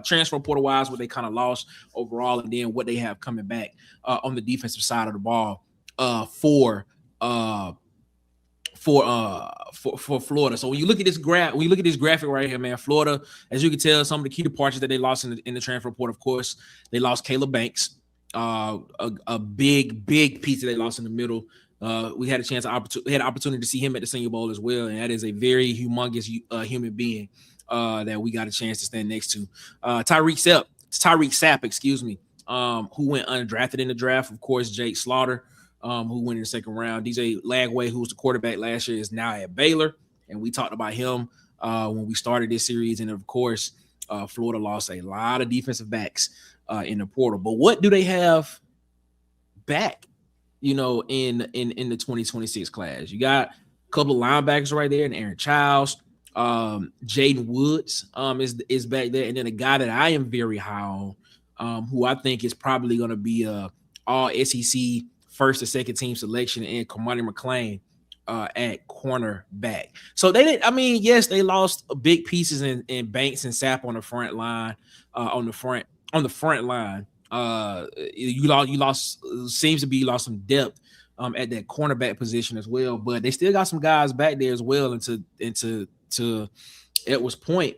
transfer portal wise, what they kind of lost overall, and then what they have coming back on the defensive side of the ball for Florida. So when you look at this graphic right here, man, Florida, as you can tell, some of the key departures that they lost in the transfer portal, of course, they lost Caleb Banks, a big piece that they lost in the middle. We had an opportunity to see him at the Senior Bowl as well, and that is a very humongous human being that we got a chance to stand next to. Tyreek Sapp, excuse me, who went undrafted in the draft. Of course, Jake Slaughter, who went in the second round. DJ Lagway, who was the quarterback last year, is now at Baylor, and we talked about him when we started this series. And of course, Florida lost a lot of defensive backs in the portal. But what do they have back, in the 2026 class? You got a couple of linebackers right there, and Aaron Childs, Jaden Woods is back there, and then a guy that I am very high on, who I think is probably going to be a all SEC first or second team selection, and Kamani McLean at cornerback. So they did. I mean, yes, they lost big pieces in Banks and Sapp on the front line. On the front line, you lost some depth at that cornerback position as well. But they still got some guys back there as well. And to Edward's point,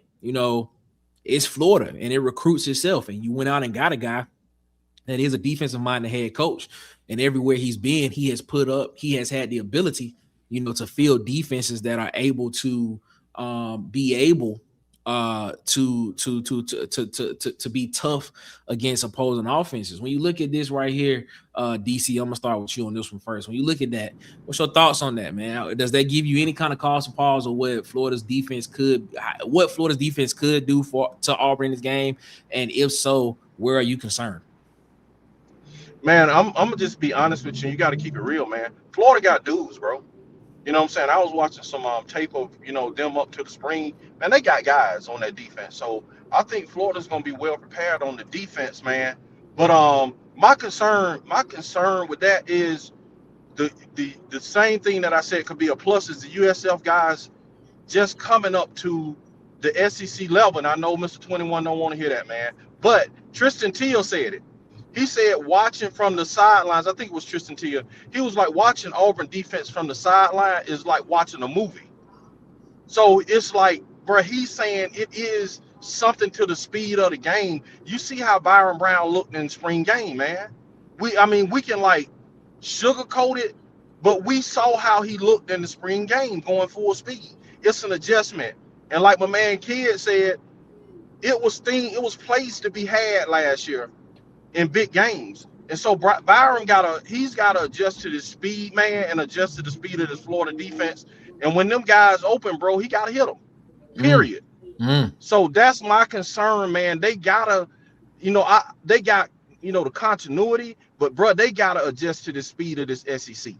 it's Florida and it recruits itself. And you went out and got a guy that is a defensive minded head coach. And everywhere he's been, he has had the ability, to field defenses that are able to be able to be tough against opposing offenses. When you look at this right here, DC, I'm gonna start with you on this one first. When you look at that, what's your thoughts on that, man? Does that give you any kind of cause for pause, or what Florida's defense could do to Auburn in this game? And if so, where are you concerned? Man, I'm gonna just be honest with you. You got to keep it real, man. Florida got dudes, bro. You know what I'm saying? I was watching some tape of them up to the spring. Man, they got guys on that defense. So I think Florida's gonna be well prepared on the defense, man. But my concern with that is the same thing that I said could be a plus is the USF guys just coming up to the SEC level. And I know Mr. 21 don't want to hear that, man. But Tristan Teal said it. He said watching from the sidelines, I think it was Tristan Teal, he was like watching Auburn defense from the sideline is like watching a movie. So it's like, bro, he's saying it is something to the speed of the game. You see how Byron Brown looked in spring game, man. We can like sugarcoat it, but we saw how he looked in the spring game going full speed. It's an adjustment. And like my man Kid said, it was plays to be had last year in big games. And so Byron he's gotta adjust to the speed, man, and adjust to the speed of this Florida defense. And when them guys open, bro, he gotta hit them. Period. So that's my concern, man. They gotta, they got, the continuity, but bro, they gotta adjust to the speed of this SEC.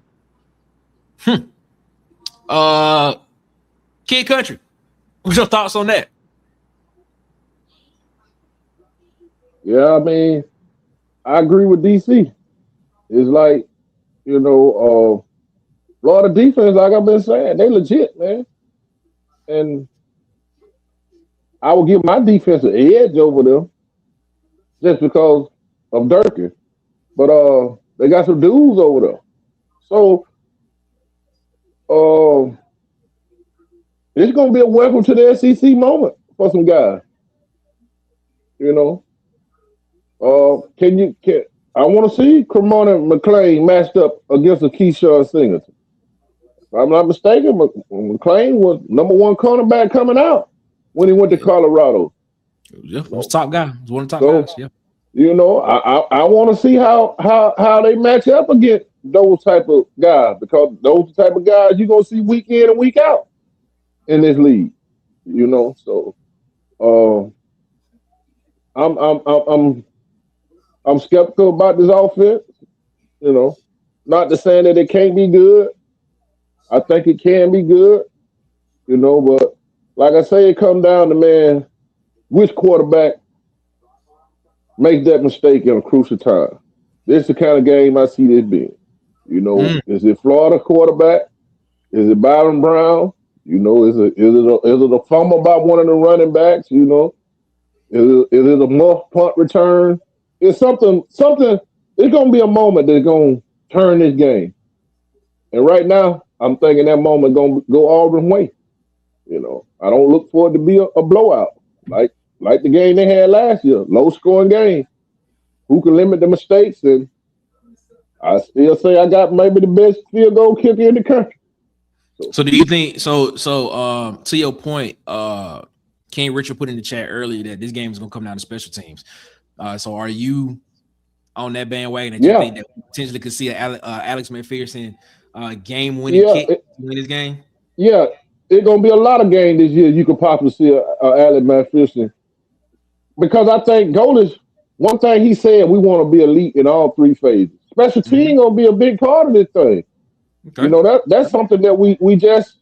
Kid Country, what's your thoughts on that? Yeah, I mean, I agree with DC. It's like, Florida defense, like I've been saying, they legit, man. And I will give my defense an edge over them just because of Durkin. But they got some dudes over there. So it's gonna be a welcome to the SEC moment for some guys. I want to see Kamani McLean matched up against a Keyshawn Singleton. If I'm not mistaken, McLean was number one cornerback coming out when he went to Colorado. Yeah, was top guy. Was one of the top So, guys. Yeah. you know, I want to see how they match up against those type of guys, because those type of guys you're gonna see week in and week out in this league. You know, so uh, I'm I'm skeptical about this offense. You know, not to say that it can't be good. I think it can be good. You know, but like I say, it comes down to, man, which quarterback makes that mistake in a crucial time. This is the kind of game I see this being. You know, is it Florida quarterback? Is it Byron Brown? You know, is it a fumble by one of the running backs? You know, is it a muff punt return? It's something. It's gonna be a moment that's gonna turn this game. And right now, I'm thinking that moment gonna go Auburn way. You know, I don't look for it to be a blowout like the game they had last year, low scoring game. Who can limit the mistakes? And I still say I got maybe the best field goal kicker in the country. So do you think to your point, King Richard put in the chat earlier that this game is gonna come down to special teams. So are you on that bandwagon that you think that we potentially could see Alex McPherson game-winning kick to win this game? Yeah, it's gonna be a lot of games this year. You could possibly see Alex McPherson, because I think Golesh, one thing he said, we want to be elite in all three phases. Special team gonna be a big part of this thing. Okay. You know, that's something that we just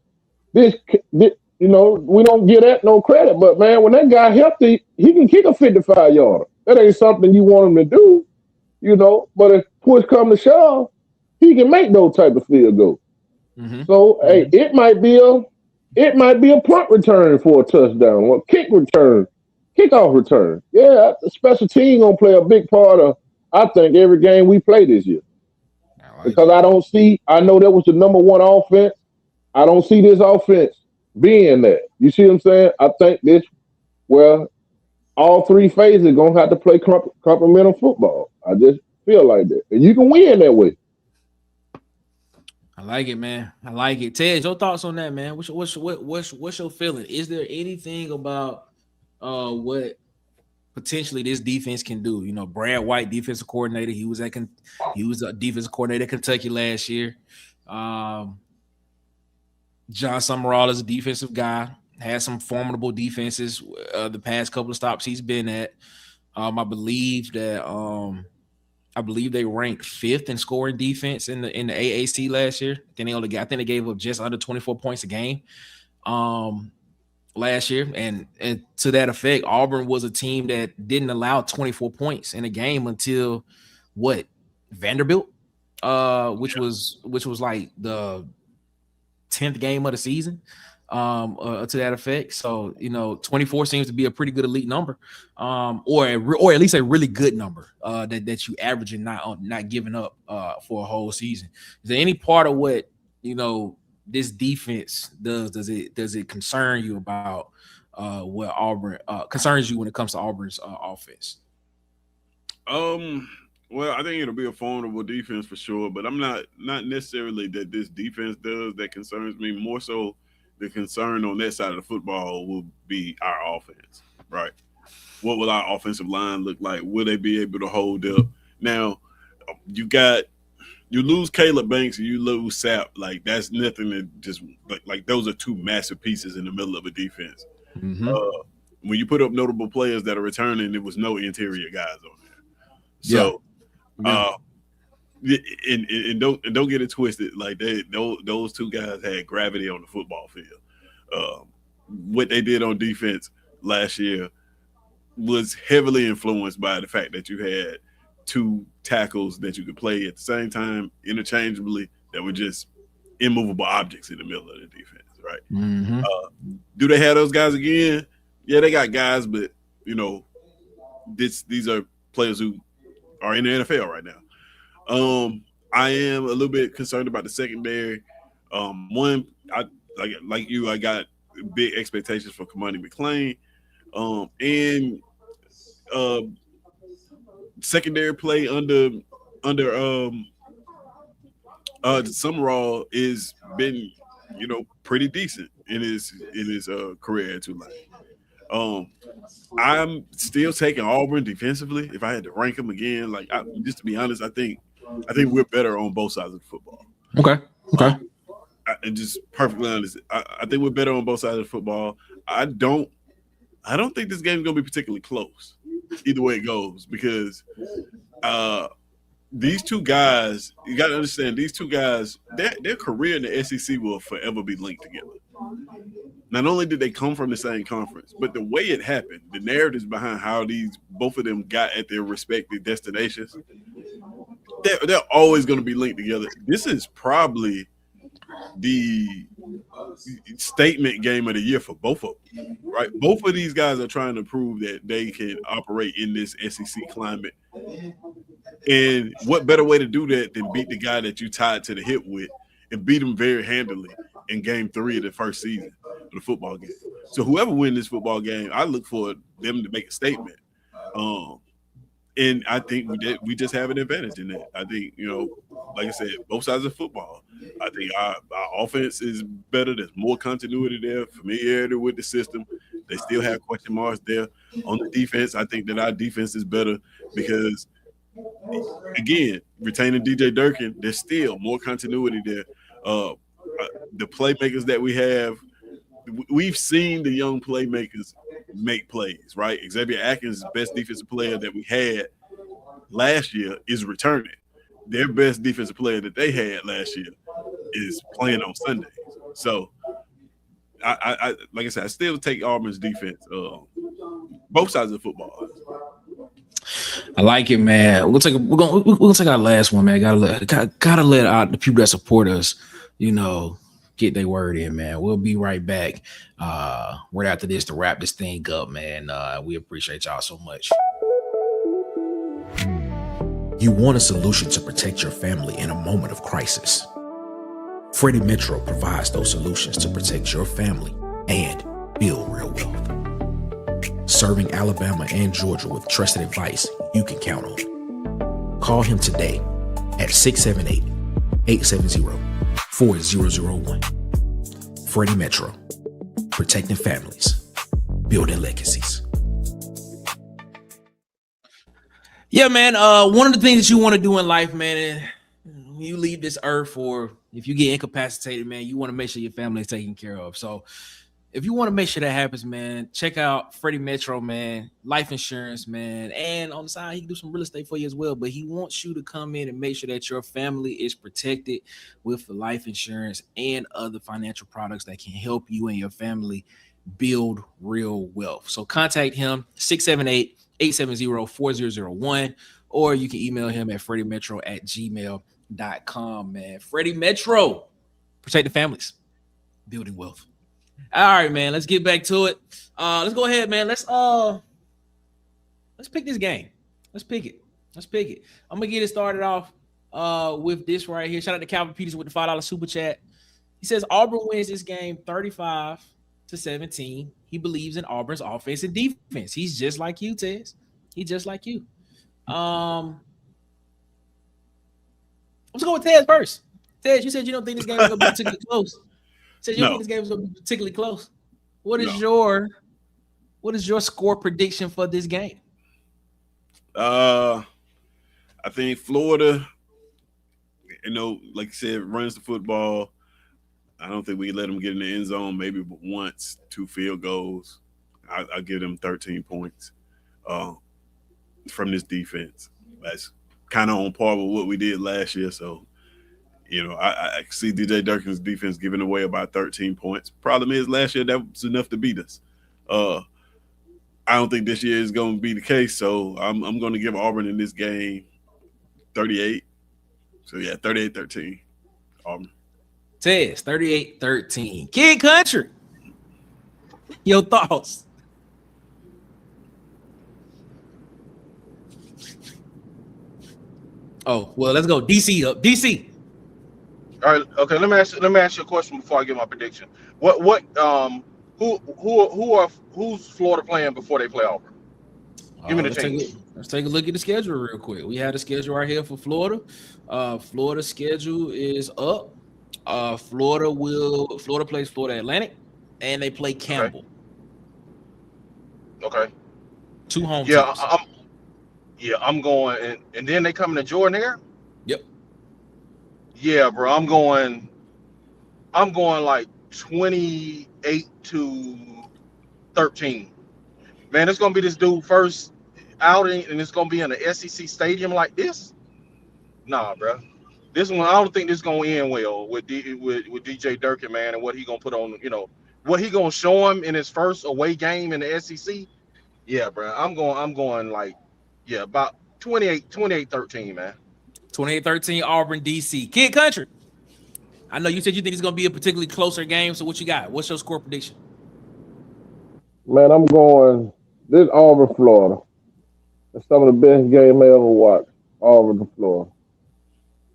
this you know, we don't give that no credit. But man, when that guy healthy, he can kick a 55-yarder. That ain't something you want him to do, you know. But if push come to shove, he can make those type of field goals. So hey, it might be a punt return for a touchdown, or a kickoff return. Yeah, the special team gonna play a big part of, I think, every game we play this year. Because I know that was the number one offense. I don't see this offense being that. You see what I'm saying? I think all three phases are going to have to play complementary football. I just feel like that. And you can win that way. I like it, man. I like it. Ted, your thoughts on that, man? What's your feeling? Is there anything about what potentially this defense can do? You know, Brad White, defensive coordinator. He was a defensive coordinator at Kentucky last year. Jon Sumrall is a defensive guy. Had some formidable defenses the past couple of stops he's been at. I believe they ranked 5th in scoring defense in the AAC last year. I think they gave up just under 24 points a game last year. And to that effect, Auburn was a team that didn't allow 24 points in a game until Vanderbilt, which was like the 10th game of the season. To that effect. So, you know, 24 seems to be a pretty good elite number, or at least a really good number that you averaging not giving up for a whole season. Is there any part of what, you know, this defense does it concern you about what Auburn concerns you when it comes to Auburn's offense? Well, I think it'll be a formidable defense for sure, but I'm not necessarily that this defense does that concerns me. More so, the concern on that side of the football will be our offense, right? What will our offensive line look like? Will they be able to hold up? Now, you lose Caleb Banks and you lose Sapp. Like, that's nothing to just like those are two massive pieces in the middle of a defense. When you put up notable players that are returning, there was no interior guys on there. So, and don't get it twisted. Like those two guys had gravity on the football field. What they did on defense last year was heavily influenced by the fact that you had two tackles that you could play at the same time interchangeably that were just immovable objects in the middle of the defense, right? Do they have those guys again? Yeah, they got guys, but you know, these are players who are in the NFL right now. I am a little bit concerned about the secondary. One, I got big expectations for Kamani McClain. And secondary play under Sumrall is been, you know, pretty decent in his career at Tulane. I'm still taking Auburn defensively. If I had to rank them again, just to be honest, I think we're better on both sides of the football. Okay. And just perfectly honest, I think we're better on both sides of the football. I don't think this game is going to be particularly close, either way it goes, because these two guys, you got to understand, these two guys, their career in the SEC will forever be linked together. Not only did they come from the same conference, but the way it happened, the narratives behind how both of them got at their respective destinations, they're always going to be linked together. This is probably the statement game of the year for both of them, right? Both of these guys are trying to prove that they can operate in this SEC climate. And what better way to do that than beat the guy that you tied to the hip with and beat him very handily in game 3 of the first season of the football game. So whoever wins this football game, I look for them to make a statement. And I think we just have an advantage in that. I think, like I said, both sides of football. I think our offense is better. There's more continuity there, familiarity with the system. They still have question marks there. On the defense, I think that our defense is better because, again, retaining DJ Durkin, there's still more continuity there. The playmakers that we have, we've seen the young playmakers make plays, right? Xavier Atkins, best defensive player that we had last year, is returning. Their best defensive player that they had last year is playing on Sundays. So, I like I said, I still take Auburn's defense, both sides of the football. I like it, man. We're gonna take our last one, man. Gotta let out the people that support us, get their word in, man. We'll be right back right after this to wrap this thing up, man. We appreciate y'all so much. You want a solution to protect your family in a moment of crisis. Freddie Metro provides those solutions to protect your family and build real wealth. Serving Alabama and Georgia with trusted advice you can count on. Call him today at 678-870-4001. Freddie Metro, protecting families, building legacies. Yeah, man. One of the things that you want to do in life, man, when you leave this earth, or if you get incapacitated, man, you want to make sure your family is taken care of. So if you want to make sure that happens, man, check out Freddie Metro, man, life insurance, man. And on the side, he can do some real estate for you as well. But he wants you to come in and make sure that your family is protected with the life insurance and other financial products that can help you and your family build real wealth. So contact him, 678-870-4001, or you can email him at freddiemetro@gmail.com, man. Freddie Metro, protecting families, building wealth. All right, man. Let's get back to it. Let's go ahead, man. Let's pick this game. Let's pick it. I'm gonna get it started off with this right here. Shout out to Calvin Peters with the $5 super chat. He says Auburn wins this game 35-17. He believes in Auburn's offense and defense. He's just like you, Tez. He's just like you. Let's go with Tez first. Tez, you said you don't think this game is gonna be particularly close. Said you don't think this game is going to be particularly close. What is your score prediction for this game? I think Florida, like you said, runs the football. I don't think we can let them get in the end zone maybe but once, 2 field goals. I'll give them 13 points from this defense. That's kind of on par with what we did last year, so I see DJ Durkin's defense giving away about 13 points. Problem is, last year that was enough to beat us. I don't think this year is going to be the case, so I'm going to give Auburn in this game 38. So, yeah, 38-13, Auburn. Tez, 38-13. Kid Country, your thoughts? Oh, well, let's go. DC up. DC. All right, okay. Let me ask you a question before I give my prediction. Who's Florida playing before they play Auburn? Give me the teams. Let's take a look at the schedule real quick. We have the schedule right here for Florida. Florida's schedule is up. Florida plays Florida Atlantic, and they play Campbell. Okay. 2 home Yeah, teams. I'm going, and then they coming to Jordan-Hare. Yep. Yeah, bro. I'm going like 28-13. Man, it's gonna be this dude first outing, and it's gonna be in a SEC stadium like this. Nah, bro. This one, I don't think this gonna end well with with DJ Durkin, man, and what he gonna put on. What he gonna show him in his first away game in the SEC. Yeah, bro. I'm going like, yeah, about 28-13, man. 28-13 Auburn, DC. Kid Country. I know you said you think it's going to be a particularly closer game. So what you got? What's your score prediction? Man, I'm going this Auburn, Florida. It's some of the best game I ever watched. Auburn to Florida.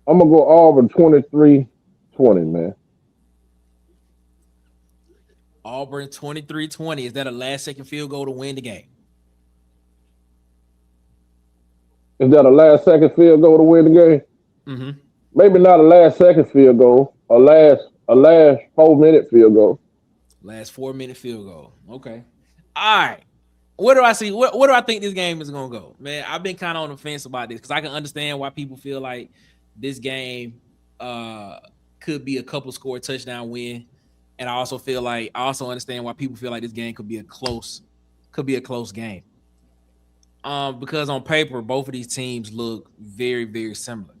I'm gonna go Auburn 23-20, man. Auburn 23-20. Is that a last-second field goal to win the game? Is that a last second field goal to win the game? Mm-hmm. Maybe not a last second field goal. A last 4-minute field goal. Last 4-minute field goal. Okay. All right. Where do I see? Where do I think this game is gonna go? Man, I've been kind of on the fence about this because I can understand why people feel like this game could be a couple score touchdown win, and I also understand why people feel like this game could be a close game. Because on paper, both of these teams look very, very similar.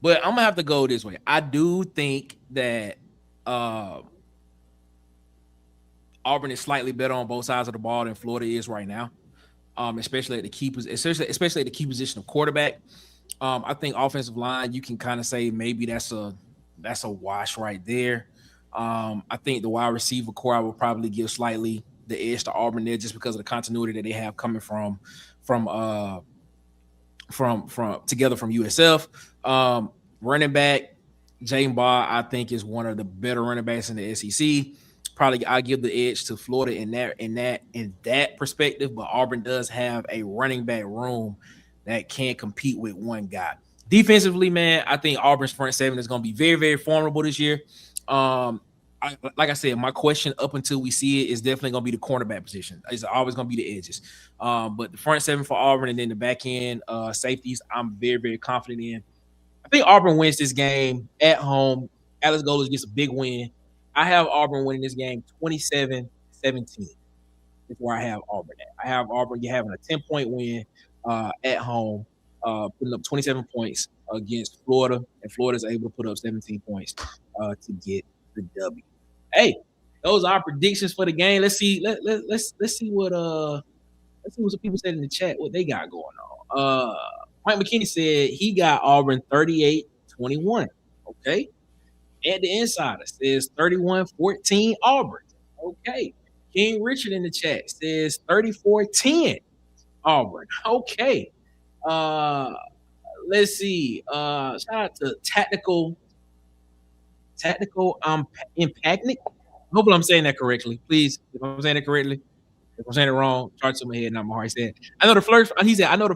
But I'm gonna have to go this way. I do think that Auburn is slightly better on both sides of the ball than Florida is right now, especially at the key especially at the key position of quarterback. I think offensive line, you can kind of say maybe that's a wash right there. I think the wide receiver core I would probably give slightly the edge to Auburn there just because of the continuity that they have coming from together from USF. Running back Jaden Barr, I think, is one of the better running backs in the SEC. Probably I give the edge to Florida in that perspective, but Auburn does have a running back room that can compete with one guy. Defensively, man, I think Auburn's front seven is going to be very, very formidable this year. Like I said, my question up until we see it is definitely going to be the cornerback position. It's always going to be the edges. But the front seven for Auburn and then the back end safeties, I'm very, very confident in. I think Auburn wins this game at home. Alex Golesh gets a big win. I have Auburn winning this game 27-17. That's where I have Auburn at. I have Auburn having a 10-point win at home, putting up 27 points against Florida, and Florida's able to put up 17 points to get the W. Hey, those are our predictions for the game. Let's see. Let's see what some people said in the chat what they got going on. Mike McKinney said he got Auburn 38-21. Okay. And the Insider says 31-14 Auburn. Okay. King Richard in the chat says 34-10 Auburn. Okay. Let's see. Shout out to Tactical Impactnik. Hopefully I'm saying that correctly. Please, if I'm saying it correctly. If I'm saying it wrong, charge to my head, not my heart. He said, I know the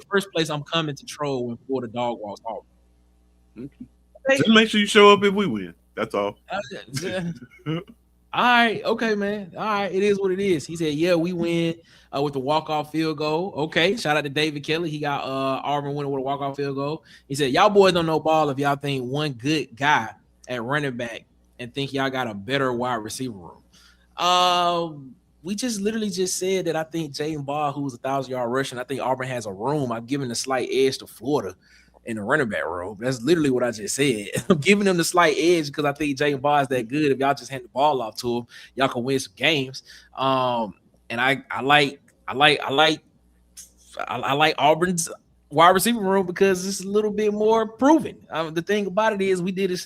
first place I'm coming to troll when Florida dog walks Auburn. Okay. Just make sure you show up if we win. That's all. All right. Okay, man. All right. It is what it is. He said, yeah, we win with the walk-off field goal. Okay. Shout out to David Kelly. He got Auburn winning with a walk-off field goal. He said, y'all boys don't know ball if y'all think one good guy at running back and think y'all got a better wide receiver room. We just literally said that I think Jaden Barr, who's 1,000-yard rushing, I think Auburn has a room. I've given a slight edge to Florida in the running back room. That's literally what I just said. I'm giving them the slight edge because I think Jaden Barr is that good. If y'all just hand the ball off to him, y'all can win some games. And I like Auburn's wide receiver room because it's a little bit more proven. The thing about it is we did a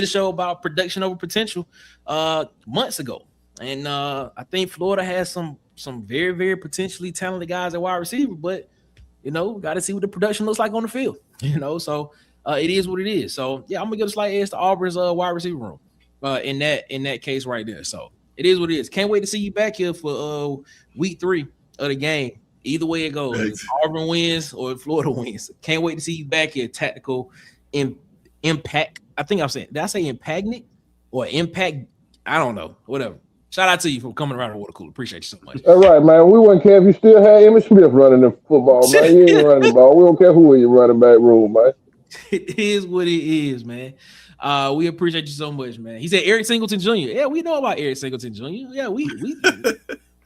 show about production over potential months ago. And I think Florida has some very, very potentially talented guys at wide receiver, but got to see what the production looks like on the field. So it is what it is. So yeah, I'm gonna give a slight edge to Auburn's wide receiver room in that case right there. So it is what it is. Can't wait to see you back here for week 3 of the game. Either way it goes, if Auburn wins or if Florida wins. Can't wait to see you back here. Tactical impact. I think I'm saying. Did I say impagnic or impact? I don't know. Whatever. Shout out to you for coming around the water cooler. Appreciate you so much. All right, man. We wouldn't care if you still had Emmitt Smith running the football, man. He ain't running the ball. We don't care who in your running back room, man. It is what it is, man. We appreciate you so much, man. He said Eric Singleton Jr. Yeah, we know about Eric Singleton Jr. Yeah, we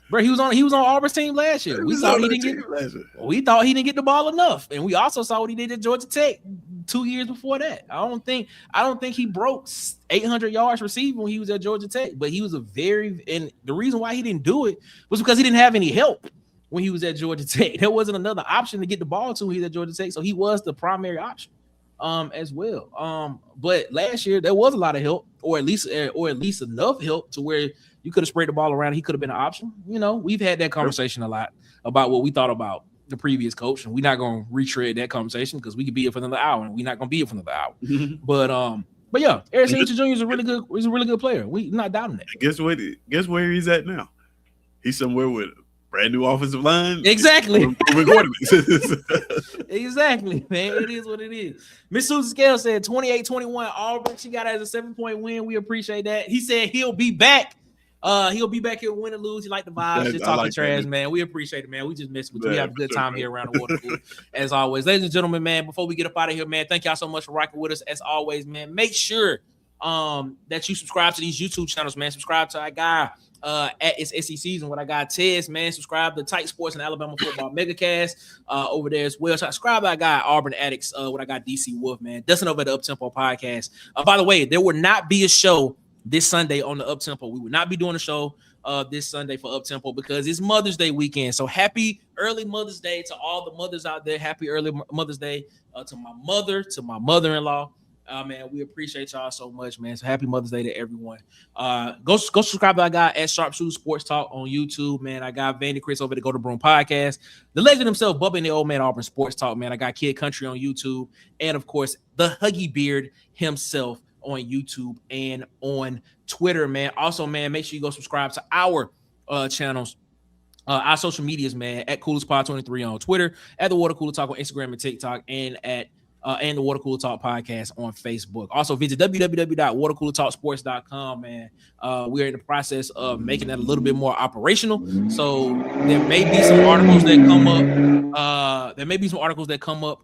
bro, he was on Auburn's team last year. We thought he didn't get the ball enough, and we also saw what he did at Georgia Tech 2 years before that. I don't think he broke 800 yards receiving when he was at Georgia Tech, but he was and the reason why he didn't do it was because he didn't have any help when he was at Georgia Tech. There wasn't another option to get the ball to when he was at Georgia Tech, so he was the primary option as well. But last year there was a lot of help, or at least enough help to where you could have spread the ball around. He could have been an option. You know, we've had that conversation a lot about what we thought about the previous coach, and we're not going to retread that conversation because we could be here for another hour, and we're not going to be here for another hour. But yeah, Eric Singleton Jr. is a really good player. We're not doubting that. Guess where he's at now? He's somewhere with a brand new offensive line. Exactly. Exactly, man. It is what it is. Miss Susan Scale said 28-21 Auburn. She got it as a 7-point win. We appreciate that. He said he'll be back. He'll be back here, win or lose. He like the vibes, just talking trash, man. We appreciate it, man. We just miss with you. We have a good time here around the water cooler, as always. Ladies and gentlemen, man, before we get up out of here, man, thank y'all so much for rocking with us, as always, man. Make sure that you subscribe to these YouTube channels, man. Subscribe to our guy at It's SEC Season with our guy Tez, man. Subscribe to Tight Sports and Alabama Football Megacast over there as well. Subscribe to our guy Auburn Addicts with our guy DC Wolf, man. Dustin over at the Uptempo Podcast. By the way, there will not be a show this Sunday on the Uptempo. We will not be doing a show this Sunday for Uptempo because it's Mother's Day weekend. So happy early Mother's Day to all the mothers out there. Happy early Mother's Day to my mother, to my mother-in-law. Man, we appreciate y'all so much, man. So happy Mother's Day to everyone. Go subscribe to our guy at Sharpshooter Sports Talk on YouTube, man. I got Vandy Chris over to Go to Broom Podcast. The legend himself, Bubba and the Old Man Auburn Sports Talk, man. I got Kid Country on YouTube. And, of course, the Huggy Beard himself on YouTube and on Twitter, man. Also, man, make sure you go subscribe to our channels, our social medias, man, at CoolersPod23 on Twitter, at the Water Cooler Talk on Instagram and TikTok, and at and the Water Cooler Talk Podcast on Facebook. Also, visit www.watercoolertalksports.com, man. We're in the process of making that a little bit more operational. So there may be some articles that come up.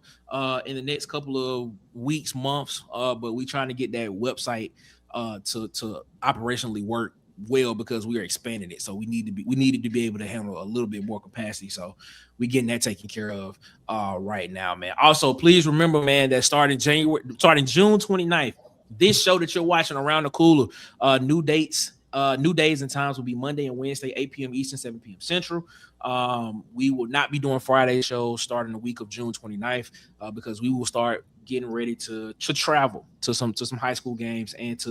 In the next couple of weeks, months. But we're trying to get that website to operationally work well because we are expanding it. So we needed to be able to handle a little bit more capacity. So we're getting that taken care of right now, man. Also, please remember, man, that starting June 29th, this show that you're watching Around the Cooler, new days and times will be Monday and Wednesday, 8 p.m. Eastern, 7 p.m. Central. We will not be doing Friday shows starting the week of June 29th because we will start getting ready to travel to some high school games and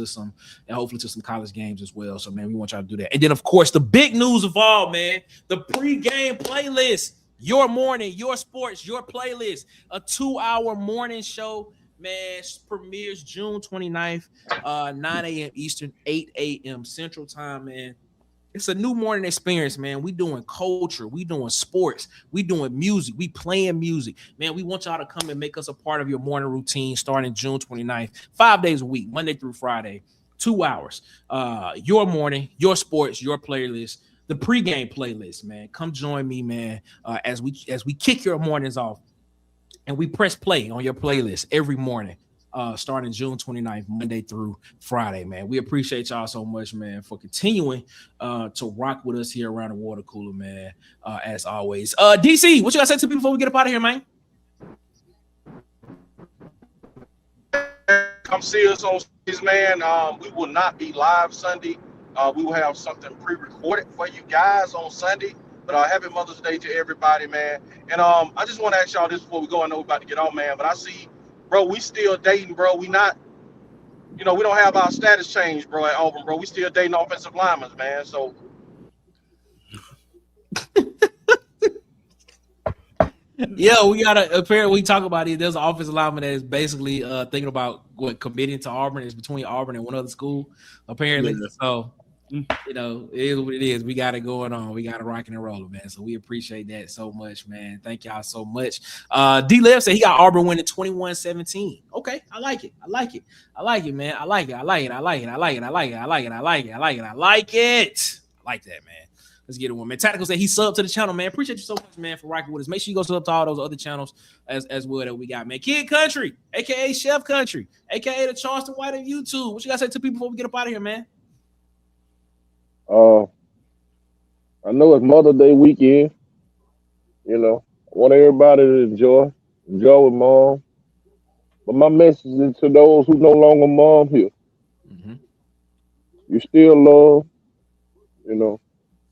hopefully to some college games as well. So, man, we want y'all to do that. And then, of course, the big news of all, man, the pregame playlist, your morning, your sports, your playlist, a 2-hour morning show, man, premieres June 29th, 9 a.m. Eastern, 8 a.m. Central Time, man. It's a new morning experience, man. We doing culture. We doing sports. We doing music. We playing music. Man, we want y'all to come and make us a part of your morning routine starting June 29th, 5 days a week, Monday through Friday, 2 hours. Your morning, your sports, your playlist, the pregame playlist, man. Come join me, man, as we kick your mornings off and we press play on your playlist every morning. Starting June 29th, Monday through Friday, man. We appreciate y'all so much, man, for continuing to rock with us here around the water cooler, man, as always. DC, what you got to say to people before we get up out of here, man? Come see us on this, man. We will not be live Sunday. We will have something pre-recorded for you guys on Sunday. But happy Mother's Day to everybody, man. And I just want to ask y'all this before we go. I know we're about to get on, man, but I see, bro, we still dating, bro. We not, we don't have our status changed, bro, at Auburn, bro. We still dating offensive linemen, man. So. Yeah, we gotta apparently talk about it. There's an offensive lineman that is basically thinking about committing to Auburn. It's between Auburn and one other school, apparently. Yeah. So You know, it is what it is. We got it going on. We got it rocking and rolling, man. So we appreciate that so much, man. Thank y'all so much. D-Lev said he got Auburn winning 21-17. Okay, I like it. I like it. I like it, man. I like it. I like it. I like it. I like it. I like it. I like it. I like it. I like it. I like it. I like that, man. Let's get it one, man. Tactical said he subbed to the channel, man. Appreciate you so much, man, for rocking with us. Make sure you go sub to all those other channels as well that we got, man. Kid Country, aka Chef Country, aka the Charleston White of YouTube. What you gotta say to people before we get up out of here, man? I know it's Mother's Day weekend. You know, I want everybody to enjoy with mom. But my message is to those who no longer mom here. Mm-hmm. You still love, you know,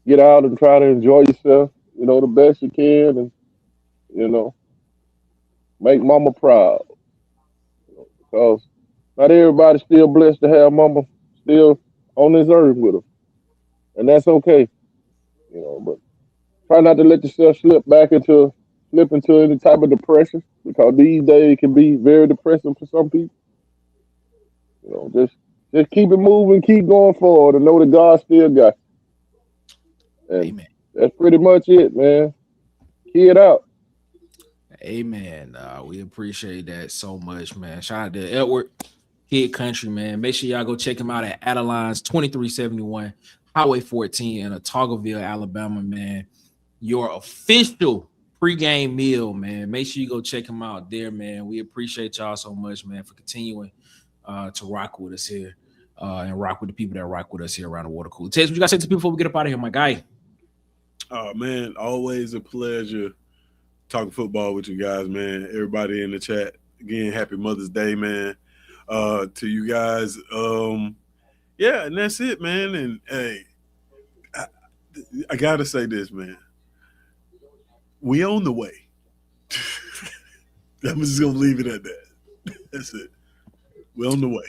get out and try to enjoy yourself, you know, the best you can, and, you know, make mama proud. Because not everybody's still blessed to have mama still on this earth with her. And that's okay. You know, but try not to let yourself slip into any type of depression, because these days it can be very depressing for some people. You know, just keep it moving, keep going forward, and know that God still got you. And Amen. That's pretty much it, man. Kid out. Amen. We appreciate that so much, man. Shout out to Edward, Kid Country, man. Make sure y'all go check him out at Adelines 2371 Highway 14 in Otagoville, Alabama, man. Your official pregame meal, man. Make sure you go check him out there, man. We appreciate y'all so much, man, for continuing to rock with us here and rock with the people that rock with us here around the water cooler. Tez, what you got to say to people before we get up out of here, my guy? Oh, man, always a pleasure talking football with you guys, man. Everybody in the chat, again, happy Mother's Day, man. To you guys, yeah, and that's it, man. And hey, I gotta say this, man. We on the way. I'm just gonna leave it at that. That's it. We're on the way.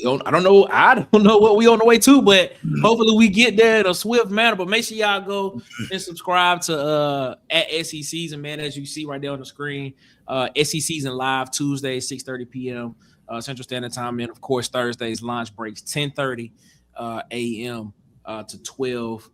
I don't know what we on the way to, but hopefully we get there in a swift manner. But make sure y'all go and subscribe to at SC Season, man, as you see right there on the screen. SC Season live Tuesday, 6:30 p.m. Central Standard Time, and of course Thursdays lunch breaks 10:30 a.m. To 12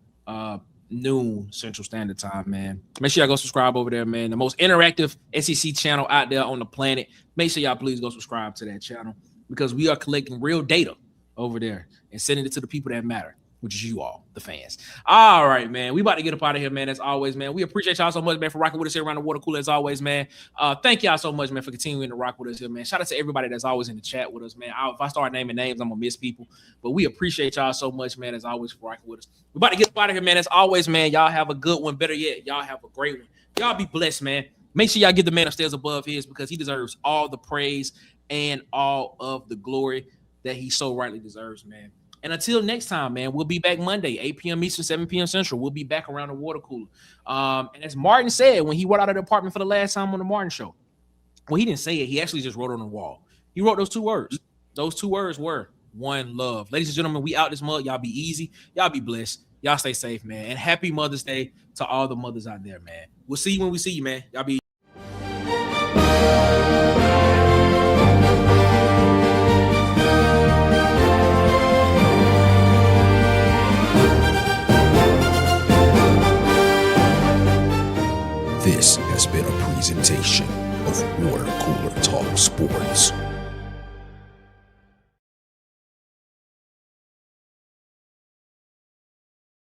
noon Central Standard Time, man. Make sure y'all go subscribe over there, man. The most interactive SEC channel out there on the planet. Make sure y'all please go subscribe to that channel, because we are collecting real data over there and sending it to the people that matter, which is you all, the fans. All right, man. We about to get up out of here, man. As always, man. We appreciate y'all so much, man, for rocking with us here around the water cooler, as always, man. Thank y'all so much, man, for continuing to rock with us here, man. Shout out to everybody that's always in the chat with us, man. If I start naming names, I'm going to miss people. But we appreciate y'all so much, man, as always, for rocking with us. We about to get up out of here, man. As always, man, y'all have a good one. Better yet, y'all have a great one. Y'all be blessed, man. Make sure y'all give the man upstairs above his, because he deserves all the praise and all of the glory that he so rightly deserves, man. And until next time, man, we'll be back Monday, 8 p.m. Eastern, 7 p.m. Central. We'll be back around the water cooler. And as Martin said when he went out of the apartment for the last time on the Martin Show, well, he didn't say it. He actually just wrote on the wall. He wrote those two words. Those two words were one love. Ladies and gentlemen, we out this mug. Y'all be easy. Y'all be blessed. Y'all stay safe, man. And happy Mother's Day to all the mothers out there, man. We'll see you when we see you, man. Y'all be